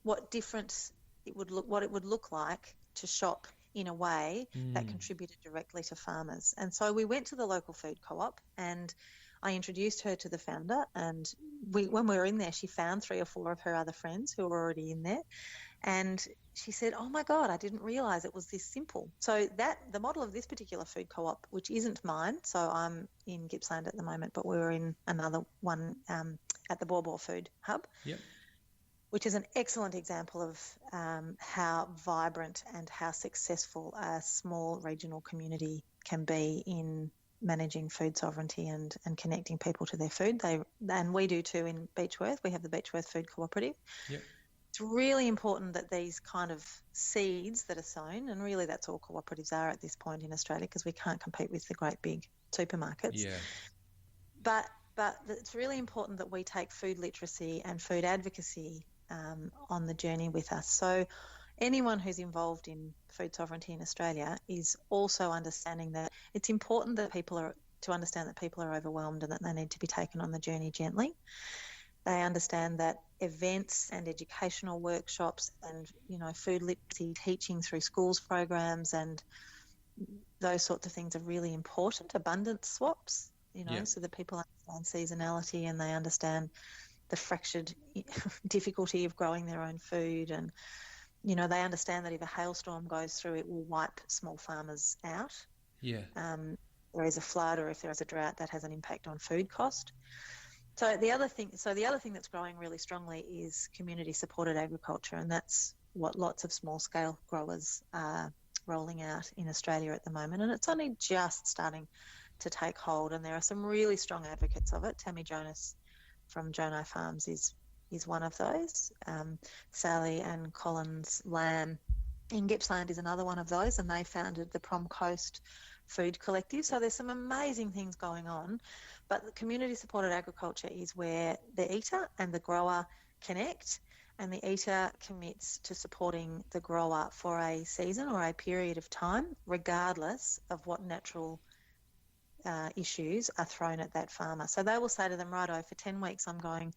what different it would look like to shop in a way that contributed directly to farmers. And so we went to the local food co-op, and I introduced her to the founder, and when we were in there, she found 3 or 4 of her other friends who were already in there. And she said, "Oh my God, I didn't realise it was this simple." So the model of this particular food co-op, which isn't mine, so I'm in Gippsland at the moment, but we were in another one at the Borbor Food Hub, which is an excellent example of how vibrant and how successful a small regional community can be in managing food sovereignty and connecting people to their food. And we do too in Beechworth. We have the Beechworth Food Cooperative. It's really important that these kind of seeds that are sown, and really that's all cooperatives are at this point in Australia because we can't compete with the great big supermarkets. But it's really important that we take food literacy and food advocacy on the journey with us. So anyone who's involved in food sovereignty in Australia is also understanding that it's important that people are to understand that people are overwhelmed and that they need to be taken on the journey gently. They understand that events and educational workshops and, food literacy teaching through schools programs and those sorts of things are really important. Abundance swaps, so that people understand seasonality and they understand the fractured difficulty of growing their own food. And, they understand that if a hailstorm goes through, it will wipe small farmers out. Yeah. There is a flood or if there is a drought, that has an impact on food cost. So the other thing that's growing really strongly is community supported agriculture, and that's what lots of small scale growers are rolling out in Australia at the moment, and it's only just starting to take hold, and there are some really strong advocates of it. Tammy Jonas from Jono Farms is one of those. Sally and Collins Lamb in Gippsland is another one of those, and they founded the Prom Coast Food Collective. So there's some amazing things going on, but the community supported agriculture is where the eater and the grower connect, and the eater commits to supporting the grower for a season or a period of time, regardless of what natural issues are thrown at that farmer. So they will say to them, righto, for 10 weeks I'm going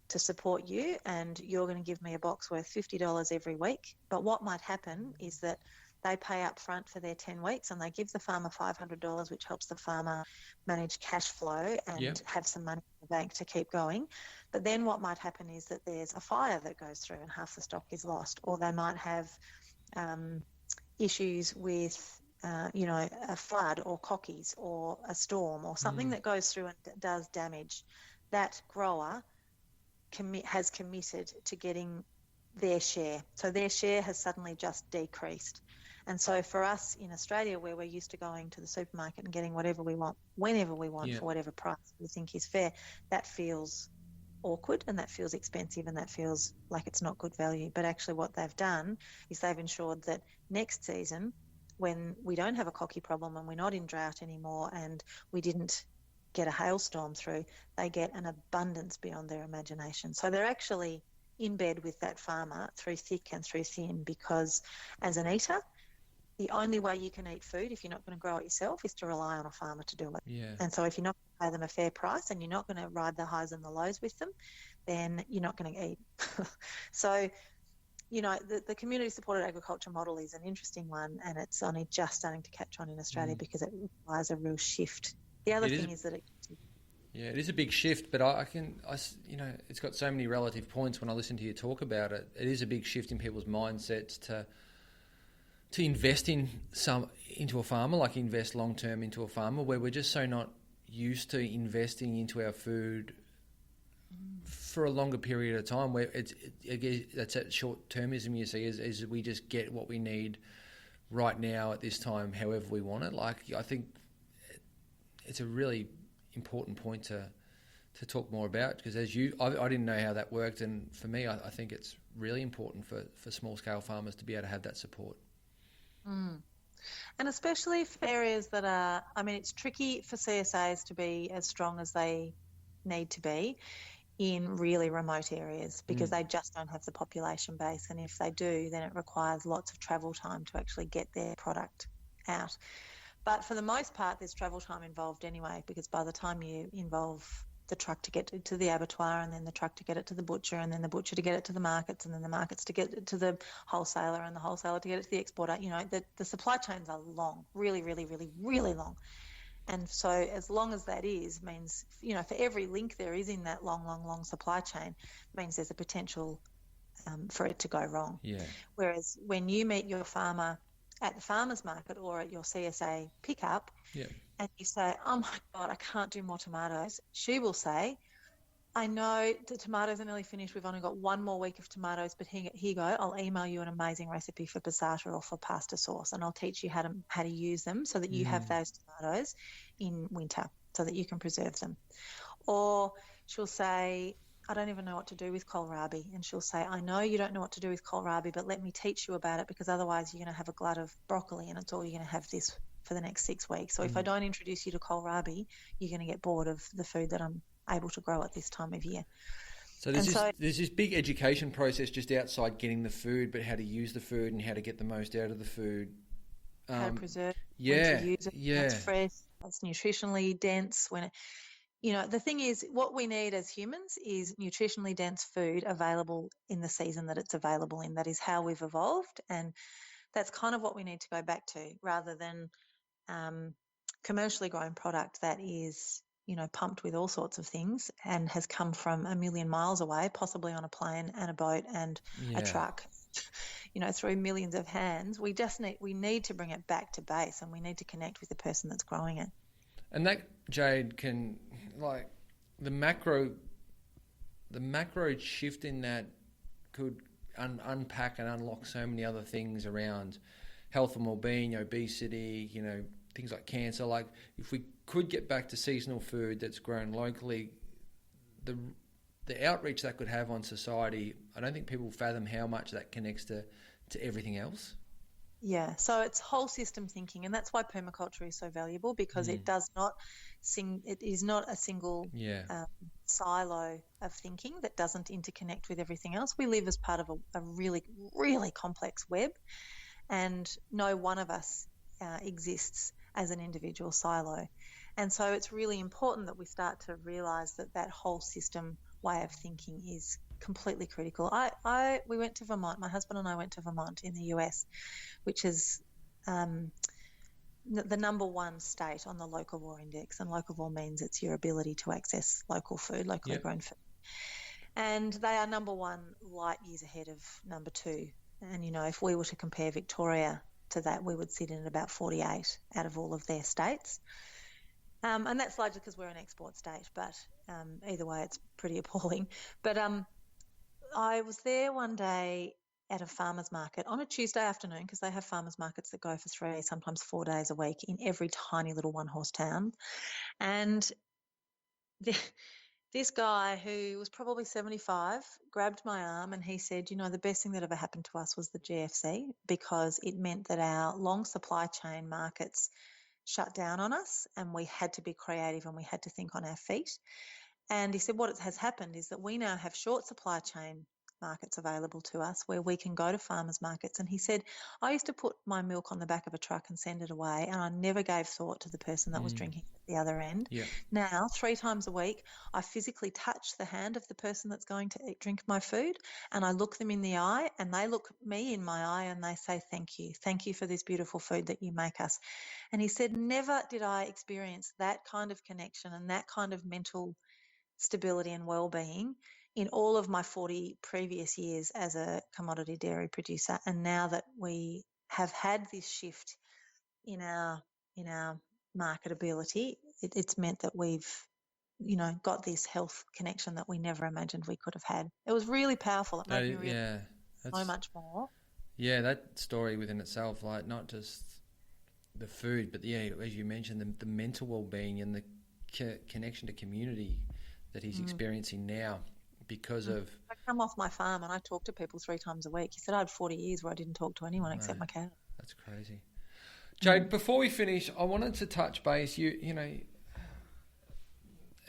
to support you and you're going to give me a box worth $50 every week. But what might happen is that they pay up front for their 10 weeks and they give the farmer $500, which helps the farmer manage cash flow and have some money in the bank to keep going. But then what might happen is that there's a fire that goes through and half the stock is lost, or they might have issues with, a flood or cockies or a storm or something that goes through and does damage. That grower has committed to getting their share. So their share has suddenly just decreased. And so for us in Australia, where we're used to going to the supermarket and getting whatever we want, whenever we want, for whatever price we think is fair, that feels awkward and that feels expensive and that feels like it's not good value. But actually what they've done is they've ensured that next season, when we don't have a cocky problem and we're not in drought anymore and we didn't get a hailstorm through, they get an abundance beyond their imagination. So they're actually in bed with that farmer through thick and through thin, because as an eater, the only way you can eat food if you're not going to grow it yourself is to rely on a farmer to do it. Yeah. And so if you're not going to pay them a fair price and you're not going to ride the highs and the lows with them, then you're not going to eat. So, the community-supported agriculture model is an interesting one, and it's only just starting to catch on in Australia because it requires a real shift. The other thing is that it is a big shift, but it's got so many relative points when I listen to you talk about it. It is a big shift in people's mindsets to invest into a farmer, like invest long term into a farmer, where we're just so not used to investing into our food for a longer period of time, where that's that short termism you see is we just get what we need right now at this time, however we want it. Like, I think it's a really important point to talk more about, because I didn't know how that worked, and for me, I think it's really important for small scale farmers to be able to have that support. And especially for areas that are, it's tricky for CSAs to be as strong as they need to be in really remote areas, because they just don't have the population base. And if they do, then it requires lots of travel time to actually get their product out. But for the most part, there's travel time involved anyway, because by the time you involve the truck to get to the abattoir, and then the truck to get it to the butcher, and then the butcher to get it to the markets, and then the markets to get it to the wholesaler, and the wholesaler to get it to the exporter, the supply chains are long, really, really, really, really long. And so as long as that means, for every link there is in that long, long, long supply chain, means there's a potential for it to go wrong. Yeah. Whereas when you meet your farmer at the farmer's market or at your CSA pickup, and you say, oh my God, I can't do more tomatoes, she will say, I know the tomatoes are nearly finished. We've only got one more week of tomatoes, but here you go. I'll email you an amazing recipe for passata or for pasta sauce, and I'll teach you how to use them so that you have those tomatoes in winter so that you can preserve them. Or she'll say, I don't even know what to do with kohlrabi. And she'll say, I know you don't know what to do with kohlrabi, but let me teach you about it, because otherwise you're going to have a glut of broccoli and it's all you're going to have this for the next 6 weeks. So if I don't introduce you to kohlrabi, you're going to get bored of the food that I'm able to grow at this time of year. So there's this big education process just outside getting the food, but how to use the food and how to get the most out of the food. how to preserve, when Yeah, to use it, when it's fresh, it's nutritionally dense. The thing is, what we need as humans is nutritionally dense food available in the season that it's available in. That is how we've evolved, and that's kind of what we need to go back to, rather than commercially grown product that is, pumped with all sorts of things and has come from a million miles away, possibly on a plane and a boat and a truck, through millions of hands. We need to bring it back to base, and we need to connect with the person that's growing it. And that, Jade, can, like, the macro shift in that could unpack and unlock so many other things around health and well-being, obesity, things like cancer. Like, if we could get back to seasonal food that's grown locally, the outreach that could have on society, I don't think people fathom how much that connects to everything else. Yeah, so it's whole system thinking, and that's why permaculture is so valuable, because it does not it is not a single silo of thinking that doesn't interconnect with everything else. We live as part of a really, really complex web, and no one of us exists as an individual silo. And so it's really important that we start to realise that whole system way of thinking is completely critical. We went to Vermont. My husband and I went to Vermont in the US, which is the number one state on the locavore index. And locavore means it's your ability to access local food, locally grown food. And they are number one, light years ahead of number two. And, if we were to compare Victoria to that, we would sit in at about 48 out of all of their states. And that's largely because we're an export state, but either way, it's pretty appalling. But I was there one day at a farmer's market on a Tuesday afternoon, because they have farmers markets that go for 3, sometimes 4 days a week in every tiny little one-horse town. And this guy, who was probably 75, grabbed my arm and he said, the best thing that ever happened to us was the GFC, because it meant that our long supply chain markets shut down on us, and we had to be creative and we had to think on our feet. And he said what has happened is that we now have short supply chain markets available to us where we can go to farmers markets. And he said, I used to put my milk on the back of a truck and send it away, and I never gave thought to the person that was drinking at the other end. Yeah. Now, 3 times a week, I physically touch the hand of the person that's going to drink my food, and I look them in the eye, and they look me in my eye, and they say, thank you for this beautiful food that you make us. And he said, never did I experience that kind of connection and that kind of mental stability and well-being in all of my 40 previous years as a commodity dairy producer. And now that we have had this shift in our marketability, it's meant that we've got this health connection that we never imagined we could have had. It was really powerful. It made me realize so much more. Yeah, that story within itself, like not just the food, but as you mentioned, the mental well-being and the connection to community that he's experiencing now because of... I come off my farm and I talk to people 3 times a week. He said I had 40 years where I didn't talk to anyone except my cat. That's crazy. Jade, before we finish, I wanted to touch base. And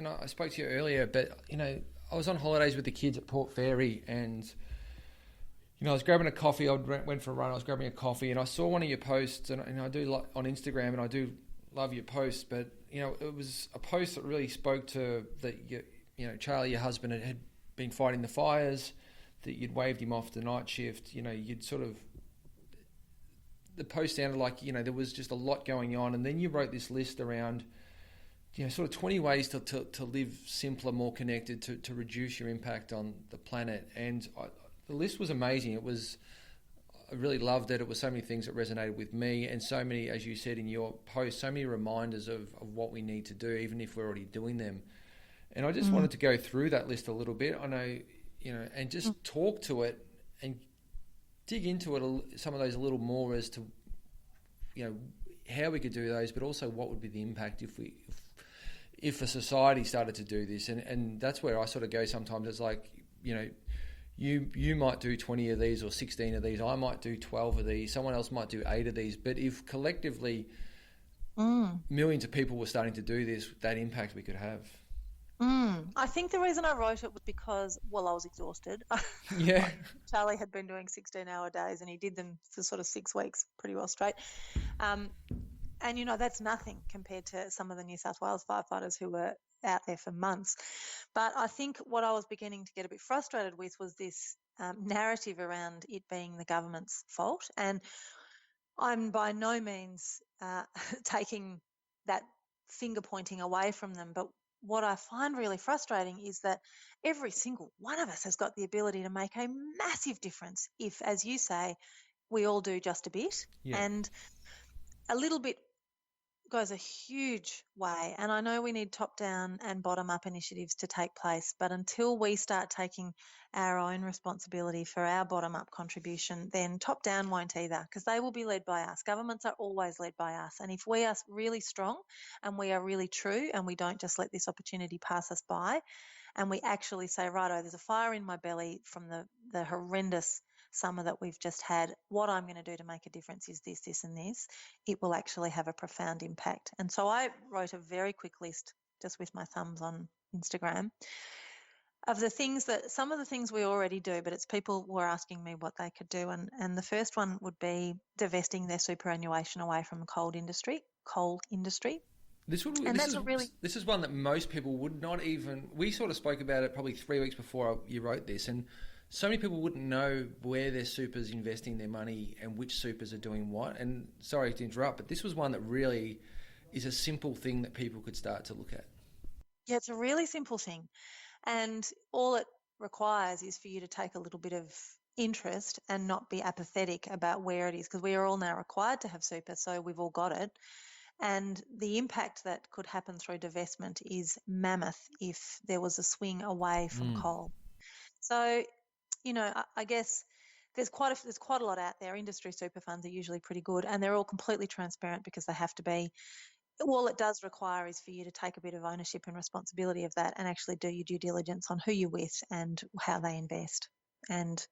I spoke to you earlier, but, I was on holidays with the kids at Port Fairy, and, I was grabbing a coffee. I went for a run. I was grabbing a coffee, and I saw one of your posts, and I do on Instagram, and I do love your posts, but, it was a post that really spoke to that, Charlie, your husband, had been fighting the fires, that you'd waved him off the night shift. You'd sort of... The post sounded like, there was just a lot going on, and then you wrote this list around, sort of 20 ways to live simpler, more connected, to reduce your impact on the planet. And the list was amazing. I really loved it. It was so many things that resonated with me, and so many, as you said in your post, so many reminders of what we need to do, even if we're already doing them. And I just wanted to go through that list a little bit. I know, and just talk to it and dig into it, some of those a little more as to, how we could do those, but also what would be the impact if a society started to do this. And that's where I sort of go sometimes. It's like, you might do 20 of these or 16 of these. I might do 12 of these. Someone else might do 8 of these. But if collectively millions of people were starting to do this, that impact we could have. I think the reason I wrote it was because, well, I was exhausted. Yeah. Charlie had been doing 16-hour days and he did them for sort of 6 weeks pretty well straight. Um, and, that's nothing compared to some of the New South Wales firefighters who were out there for months. But I think what I was beginning to get a bit frustrated with was this narrative around it being the government's fault. And I'm by no means taking that finger pointing away from them. But what I find really frustrating is that every single one of us has got the ability to make a massive difference if, as you say, we all do just a bit. Yeah. And a little bit goes a huge way. And I know we need top down and bottom up initiatives to take place, but until we start taking our own responsibility for our bottom up contribution, then top down won't either, because they will be led by us. Governments are always led by us. And if we are really strong and we are really true and we don't just let this opportunity pass us by, and we actually say, righto, there's a fire in my belly from the horrendous summer that we've just had. What I'm going to do to make a difference is this, this, and this. It will actually have a profound impact. And so I wrote a very quick list just with my thumbs on Instagram of the things that, some of the things we already do, but it's people were asking me what they could do. And the first one would be divesting their superannuation away from the coal industry. This is one that most people would not even. We sort of spoke about it probably 3 weeks before you wrote this, and so many people wouldn't know where their supers investing their money and which supers are doing what. And sorry to interrupt, but this was one that really is a simple thing that people could start to look at. Yeah, it's a really simple thing, and all it requires is for you to take a little bit of interest and not be apathetic about where it is, because we are all now required to have super, so we've all got it. And the impact that could happen through divestment is mammoth if there was a swing away from coal. So, I guess there's quite a lot out there. Industry super funds are usually pretty good, and they're all completely transparent because they have to be. All it does require is for you to take a bit of ownership and responsibility of that and actually do your due diligence on who you're with and how they invest. And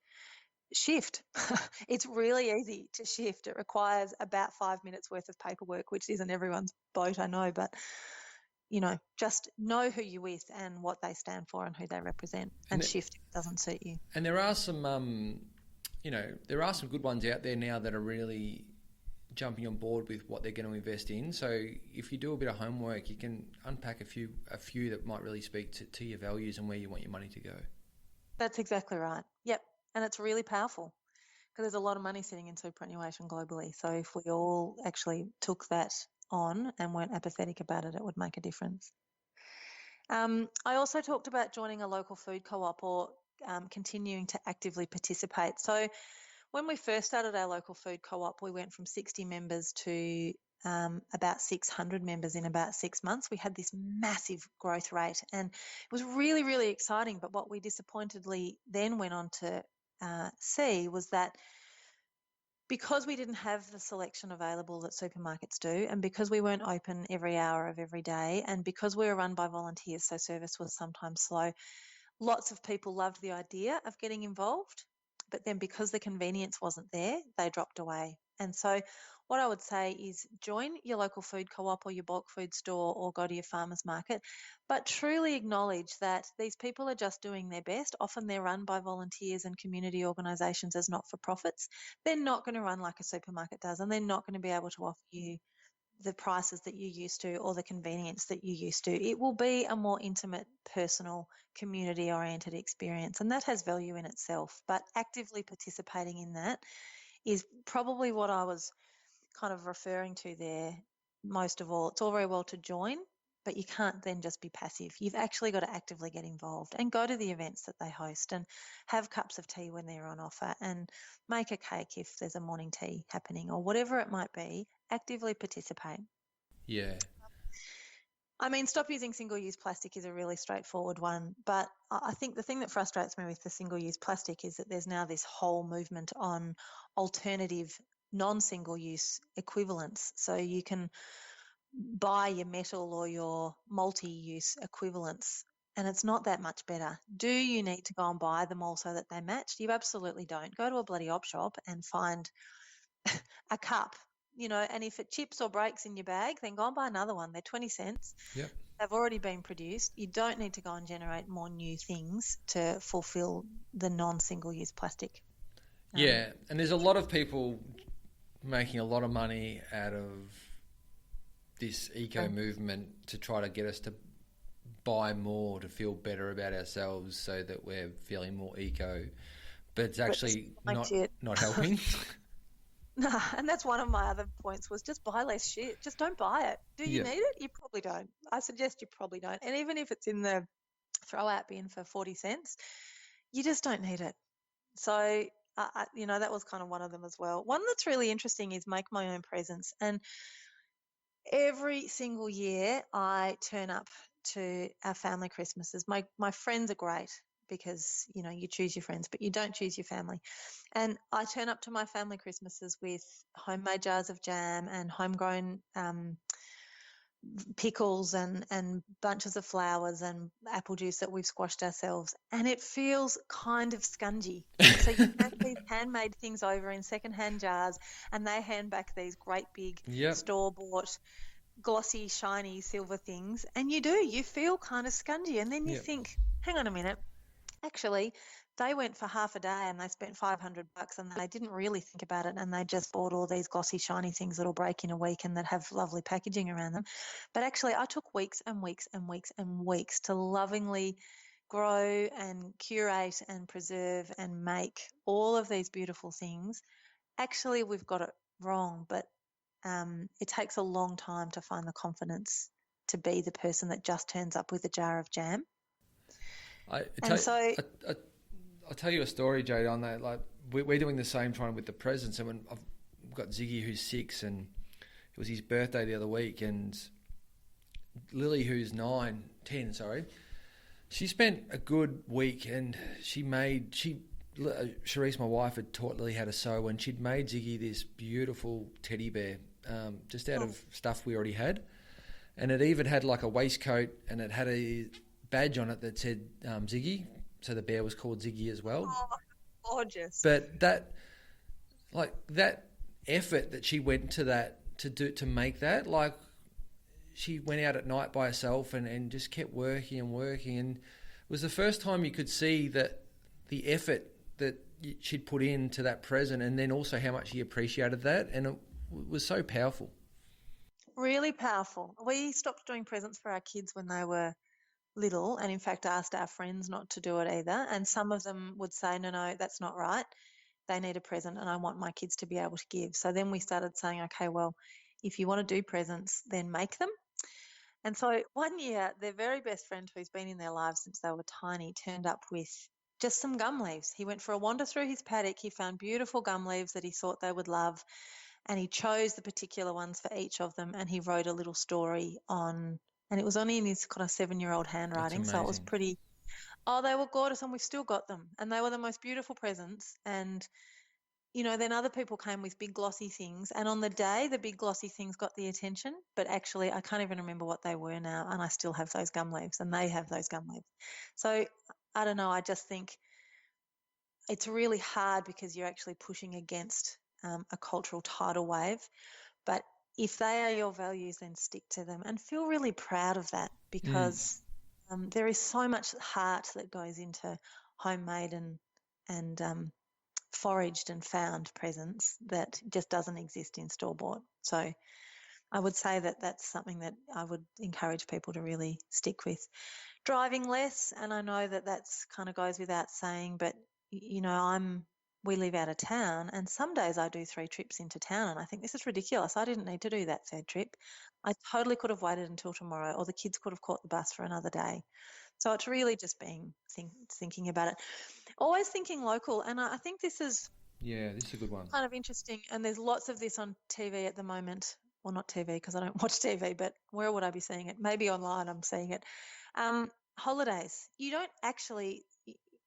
shift. It's really easy to shift. It requires about 5 minutes worth of paperwork, which isn't everyone's boat, I know, but just know who you're with and what they stand for and who they represent, and shift if it doesn't suit you. And there are some good ones out there now that are really jumping on board with what they're going to invest in. So if you do a bit of homework, you can unpack a few that might really speak to your values and where you want your money to go. That's exactly right. Yep. And it's really powerful because there's a lot of money sitting in superannuation globally. So if we all actually took that on and weren't apathetic about it, it would make a difference. I also talked about joining a local food co-op or continuing to actively participate. So when we first started our local food co-op, we went from 60 members to about 600 members in about 6 months. We had this massive growth rate and it was really, really exciting. But what we disappointedly then went on to see was that because we didn't have the selection available that supermarkets do, and because we weren't open every hour of every day, and because we were run by volunteers, so service was sometimes slow, lots of people loved the idea of getting involved, but then because the convenience wasn't there, they dropped away. And so what I would say is join your local food co-op or your bulk food store or go to your farmer's market, but truly acknowledge that these people are just doing their best. Often they're run by volunteers and community organisations as not-for-profits. They're not going to run like a supermarket does, and they're not going to be able to offer you the prices that you used to or the convenience that you used to. It will be a more intimate, personal, community-oriented experience, and that has value in itself. But actively participating in that is probably what I was kind of referring to there most of all. It's all very well to join, but you can't then just be passive. You've actually got to actively get involved and go to the events that they host and have cups of tea when they're on offer and make a cake if there's a morning tea happening or whatever it might be. Actively participate. Yeah. I mean, stop using single-use plastic is a really straightforward one, but I think the thing that frustrates me with the single-use plastic is that there's now this whole movement on alternative non-single-use equivalents. So you can buy your metal or your multi-use equivalents, and it's not that much better. Do you need to go and buy them all so that they match? You absolutely don't. Go to a bloody op shop and find a cup, and if it chips or breaks in your bag, then go and buy another one. They're 20 cents. Yep. They've already been produced. You don't need to go and generate more new things to fulfill the non-single-use plastic. Yeah, and there's a lot of people making a lot of money out of this eco movement to try to get us to buy more to feel better about ourselves so that we're feeling more eco, but it's actually not helping. No, and that's one of my other points was just buy less shit. Just don't buy it. Do you need it? You probably don't. I suggest you probably don't. And even if it's in the throw out bin for 40 cents, you just don't need it. So, that was kind of one of them as well. One that's really interesting is make my own presents. And every single year I turn up to our family Christmases. My friends are great because, you choose your friends, but you don't choose your family. And I turn up to my family Christmases with homemade jars of jam and homegrown pickles and bunches of flowers and apple juice that we've squashed ourselves. And it feels kind of scungy. So you have these handmade things over in secondhand jars and they hand back these great big store-bought glossy, shiny silver things. And you feel kind of scungy. And then you think, hang on a minute, actually, they went for half a day and they spent $500 and they didn't really think about it and they just bought all these glossy, shiny things that'll break in a week and that have lovely packaging around them. But actually, I took weeks and weeks and weeks and weeks to lovingly grow and curate and preserve and make all of these beautiful things. Actually, we've got it wrong, but it takes a long time to find the confidence to be the person that just turns up with a jar of jam. I'll tell you a story, Jade, on that. Like we're doing the same trying with the presents, and when I've got Ziggy who's 6, and it was his birthday the other week, and Lily who's 10, she spent a good week, and Charisse, my wife, had taught Lily how to sew, and she'd made Ziggy this beautiful teddy bear, just out of stuff we already had, and it even had like a waistcoat, and it had a badge on it that said Ziggy. So the bear was called Ziggy as well. Oh, gorgeous. But that effort that she went to that to make that, like she went out at night by herself and just kept working and working, and it was the first time you could see that the effort that she'd put into that present, and then also how much she appreciated that, and it was so powerful. Really powerful. We stopped doing presents for our kids when they were little, and in fact asked our friends not to do it either, and some of them would say, no, that's not right, they need a present and I want my kids to be able to give. So then we started saying, okay, well, if you want to do presents, then make them. And so one year their very best friend, who's been in their lives since they were tiny, turned up with just some gum leaves. He went for a wander through his paddock, he found beautiful gum leaves that he thought they would love, and he chose the particular ones for each of them, and he wrote a little story on. And it was only in his kind of 7-year-old handwriting, so it was pretty. Oh, they were gorgeous, and we've still got them. And they were the most beautiful presents. And, then other people came with big glossy things. And on the day, the big glossy things got the attention. But actually, I can't even remember what they were now. And I still have those gum leaves, and they have those gum leaves. So I don't know. I just think it's really hard because you're actually pushing against a cultural tidal wave. But if they are your values, then stick to them and feel really proud of that, because there is so much heart that goes into homemade and foraged and found presents that just doesn't exist in store-bought. So I would say that that's something that I would encourage people to really stick with. Driving less, and I know that that's kind of goes without saying, but we live out of town, and some days I do 3 trips into town, and I think this is ridiculous. I didn't need to do that 3rd trip. I totally could have waited until tomorrow, or the kids could have caught the bus for another day. So it's really just thinking about it. Always thinking local, and I think this is this is a good one. Kind of interesting, and there's lots of this on TV at the moment. Well, not TV because I don't watch TV, but where would I be seeing it? Maybe online I'm seeing it. Holidays. You don't actually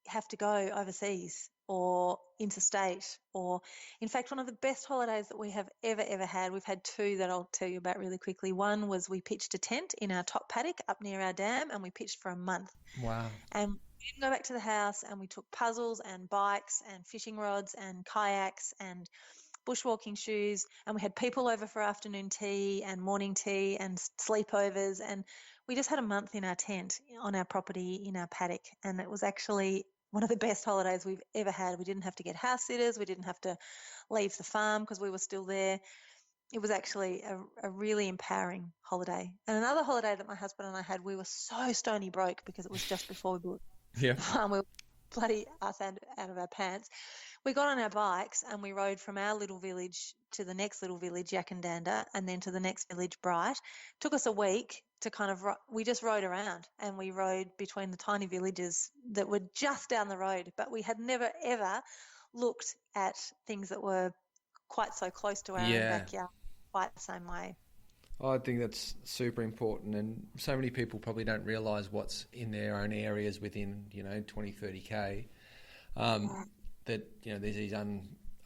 have to go overseas or interstate, or in fact, one of the best holidays that we have ever had, we've had 2 that I'll tell you about really quickly. One was we pitched a tent in our top paddock up near our dam, and we pitched for a month. Wow. And we didn't go back to the house, and we took puzzles and bikes and fishing rods and kayaks and bushwalking shoes, and we had people over for afternoon tea and morning tea and sleepovers, and we just had a month in our tent on our property in our paddock, and it was actually one of the best holidays we've ever had. We didn't have to get house sitters. We didn't have to leave the farm because we were still there. It was actually a really empowering holiday. And another holiday that my husband and I had, we were so stony broke because it was just before we bought Yeah. the farm. We were bloody ass out of our pants. We got on our bikes and we rode from our little village to the next little village, Yakandanda, and then to the next village, Bright. It took us a week to we just rode around, and we rode between the tiny villages that were just down the road, but we had never, ever looked at things that were quite so close to our own Yeah. backyard quite the same way. I think that's super important, and so many people probably don't realise what's in their own areas within 20, 30k. That there's these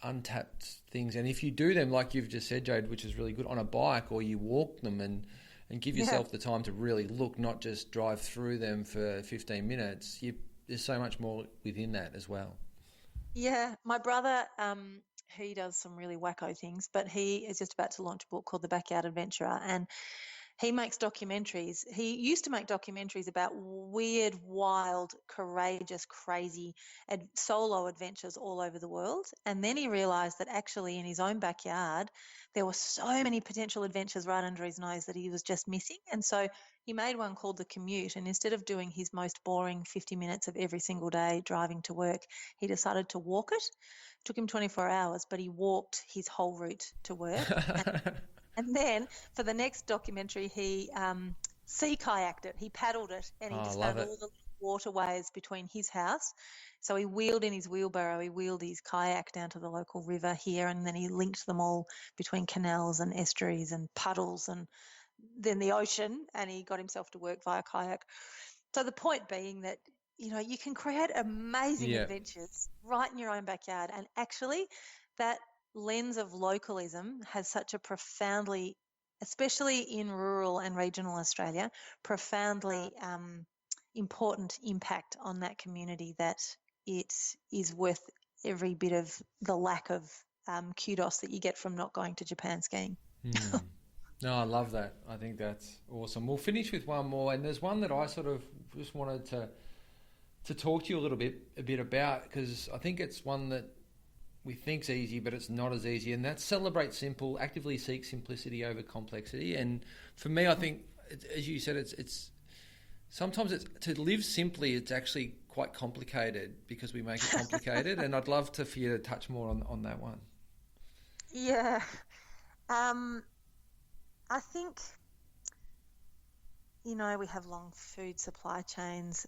untapped things, and if you do them like you've just said, Jade, which is really good, on a bike, or you walk them and give yourself the time to really look, not just drive through them for 15 minutes. There's so much more within that as well. Yeah, my brother, he does some really wacko things, but he is just about to launch a book called The Backyard Adventurer, and he makes documentaries. He used to make documentaries about weird, wild, courageous, crazy solo adventures all over the world. And then he realised that actually in his own backyard, there were so many potential adventures right under his nose that he was just missing. And so he made one called The Commute. And instead of doing his most boring 50 minutes of every single day driving to work, he decided to walk it. It took him 24 hours, but he walked his whole route to work. And then for the next documentary, he sea kayaked it. He paddled it, and he just found all the waterways between his house. So he wheeled in his wheelbarrow, he wheeled his kayak down to the local river here, and then he linked them all between canals and estuaries and puddles and then the ocean, and he got himself to work via kayak. So the point being that, you can create amazing adventures right in your own backyard, and actually that lens of localism has such a profoundly, especially in rural and regional Australia, profoundly important impact on that community that it is worth every bit of the lack of kudos that you get from not going to Japan skiing. No, I love that. I think that's awesome. We'll finish with one more, and there's one that I sort of just wanted to talk to you a bit about, because I think it's one that we think's easy, but it's not as easy, and that's celebrate simple, actively seek simplicity over complexity. And for me, I think, as you said, it's sometimes it's to live simply. It's actually quite complicated because we make it complicated, and I'd love for you to touch more on that one. Yeah, I think we have long food supply chains.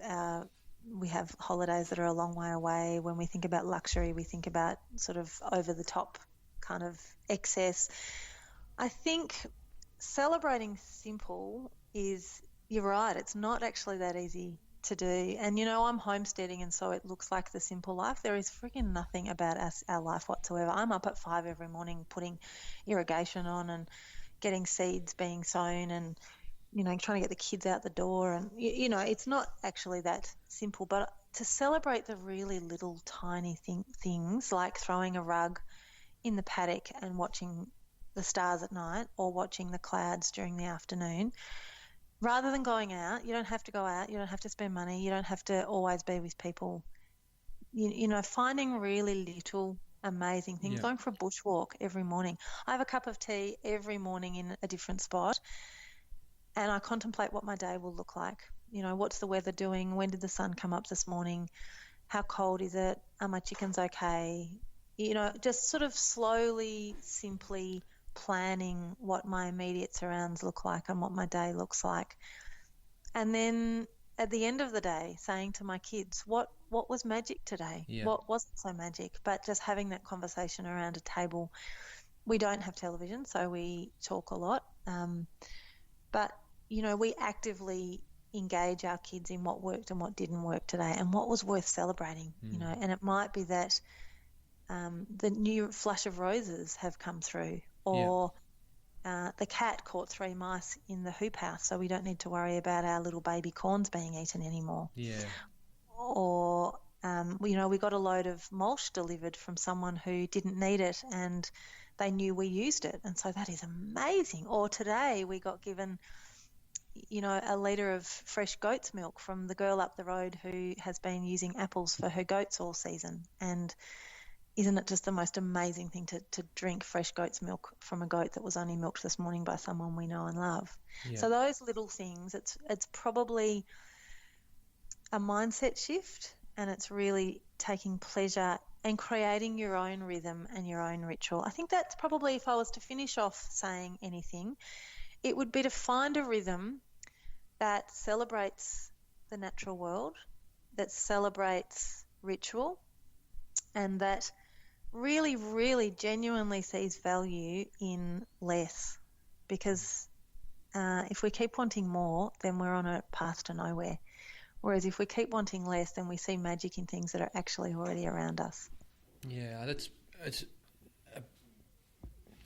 We have holidays that are a long way away. When we think about luxury, we think about sort of over-the-top kind of excess. I think celebrating simple you're right, it's not actually that easy to do. And, I'm homesteading, and so it looks like the simple life. There is freaking nothing about our life whatsoever. I'm up at 5 every morning putting irrigation on and getting seeds being sown and trying to get the kids out the door, and it's not actually that simple. But to celebrate the really little tiny things, like throwing a rug in the paddock and watching the stars at night, or watching the clouds during the afternoon, rather than going out. You don't have to go out, you don't have to spend money, you don't have to always be with people. Finding really little amazing things, going for a bushwalk every morning. I have a cup of tea every morning in a different spot, and I contemplate what my day will look like. What's the weather doing? When did the sun come up this morning? How cold is it? Are my chickens okay? Just sort of slowly, simply planning what my immediate surrounds look like and what my day looks like. And then at the end of the day, saying to my kids, what was magic today? What wasn't so magic? But just having that conversation around a table. We don't have television, so we talk a lot. But we actively engage our kids in what worked and what didn't work today, and what was worth celebrating. And it might be that the new flush of roses have come through, or the cat caught 3 mice in the hoop house, so we don't need to worry about our little baby corns being eaten anymore. Or we got a load of mulch delivered from someone who didn't need it, and they knew we used it, and so that is amazing. Or today we got given a litre of fresh goat's milk from the girl up the road who has been using apples for her goats all season. And isn't it just the most amazing thing to drink fresh goat's milk from a goat that was only milked this morning by someone we know and love? Yeah. So those little things, it's probably a mindset shift, and it's really taking pleasure and creating your own rhythm and your own ritual. I think that's probably, if I was to finish off saying anything, it would be to find a rhythm that celebrates the natural world, that celebrates ritual, and that really, really genuinely sees value in less. Because if we keep wanting more, then we're on a path to nowhere. Whereas if we keep wanting less, then we see magic in things that are actually already around us. Yeah, I think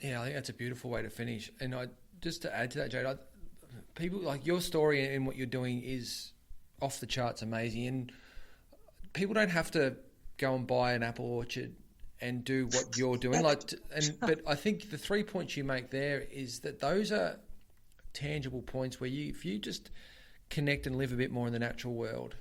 that's a beautiful way to finish. And just to add to that, Jade, people like your story and what you're doing is off the charts amazing. And people don't have to go and buy an apple orchard and do what you're doing. But I think the 3 points you make there is that those are tangible points where if you just connect and live a bit more in the natural world,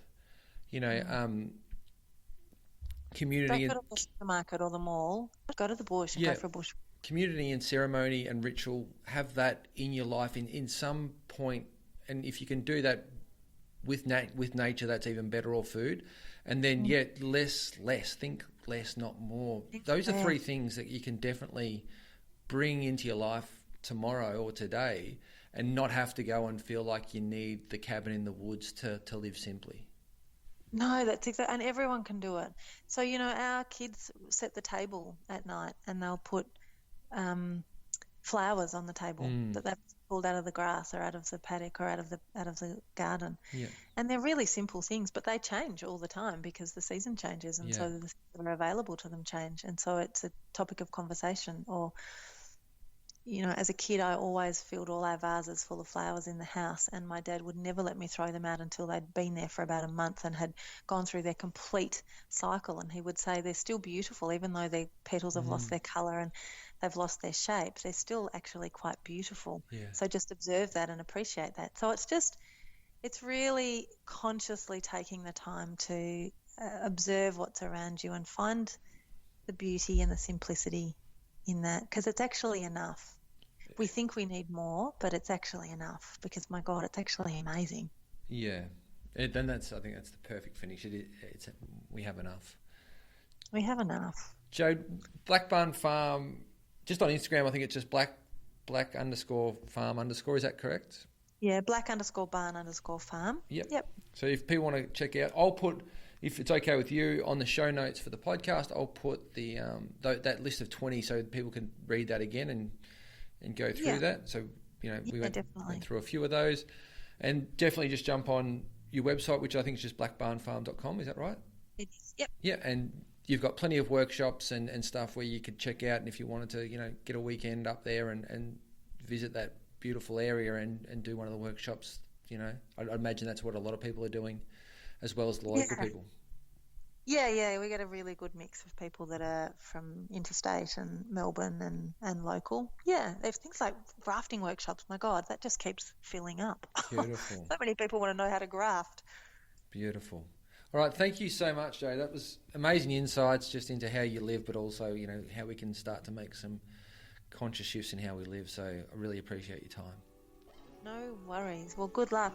community. Don't go to the market or the mall. Go to the bush and go for a bush. Community and ceremony and ritual, have that in your life in some point, and if you can do that with nature, that's even better, or food. And then less, think less, not more. Those are three things that you can definitely bring into your life tomorrow or today, and not have to go and feel like you need the cabin in the woods to live simply. No, that's exactly, and everyone can do it. So, our kids set the table at night and they'll put flowers on the table that they've pulled out of the grass or out of the paddock or out of the garden. Yeah. And they're really simple things, but they change all the time because the season changes, and so the things that are available to them change. And so it's a topic of conversation. Or, as a kid, I always filled all our vases full of flowers in the house, and my dad would never let me throw them out until they'd been there for about a month and had gone through their complete cycle. And he would say they're still beautiful, even though their petals have lost their colour and they've lost their shape. They're still actually quite beautiful. Yeah. So just observe that and appreciate that. So it's really consciously taking the time to observe what's around you and find the beauty and the simplicity in that, because it's actually enough. We think we need more, but it's actually enough, because my God, it's actually amazing. Yeah. I think that's the perfect finish. We have enough. We have enough. Joe, Black Barn Farm, just on Instagram, I think it's just black _farm_, is that correct? Yeah, black_barn_farm. Yep. So if people want to check out, I'll put, if it's okay with you, on the show notes for the podcast, I'll put the that list of 20 so people can read that again and go through that. So, we went through a few of those. And definitely just jump on your website, which I think is just blackbarnfarm.com. Is that right? It is, yep. Yeah, and you've got plenty of workshops and stuff where you could check out. And if you wanted to, get a weekend up there and visit that beautiful area and do one of the workshops, I'd imagine that's what a lot of people are doing, as well as the local people. Yeah, we get a really good mix of people that are from interstate and Melbourne and local. Yeah, there's things like grafting workshops. My God, that just keeps filling up. Beautiful. So many people want to know how to graft. Beautiful. All right, thank you so much, Jay. That was amazing insights just into how you live, but also, how we can start to make some conscious shifts in how we live. So I really appreciate your time. No worries. Well, good luck.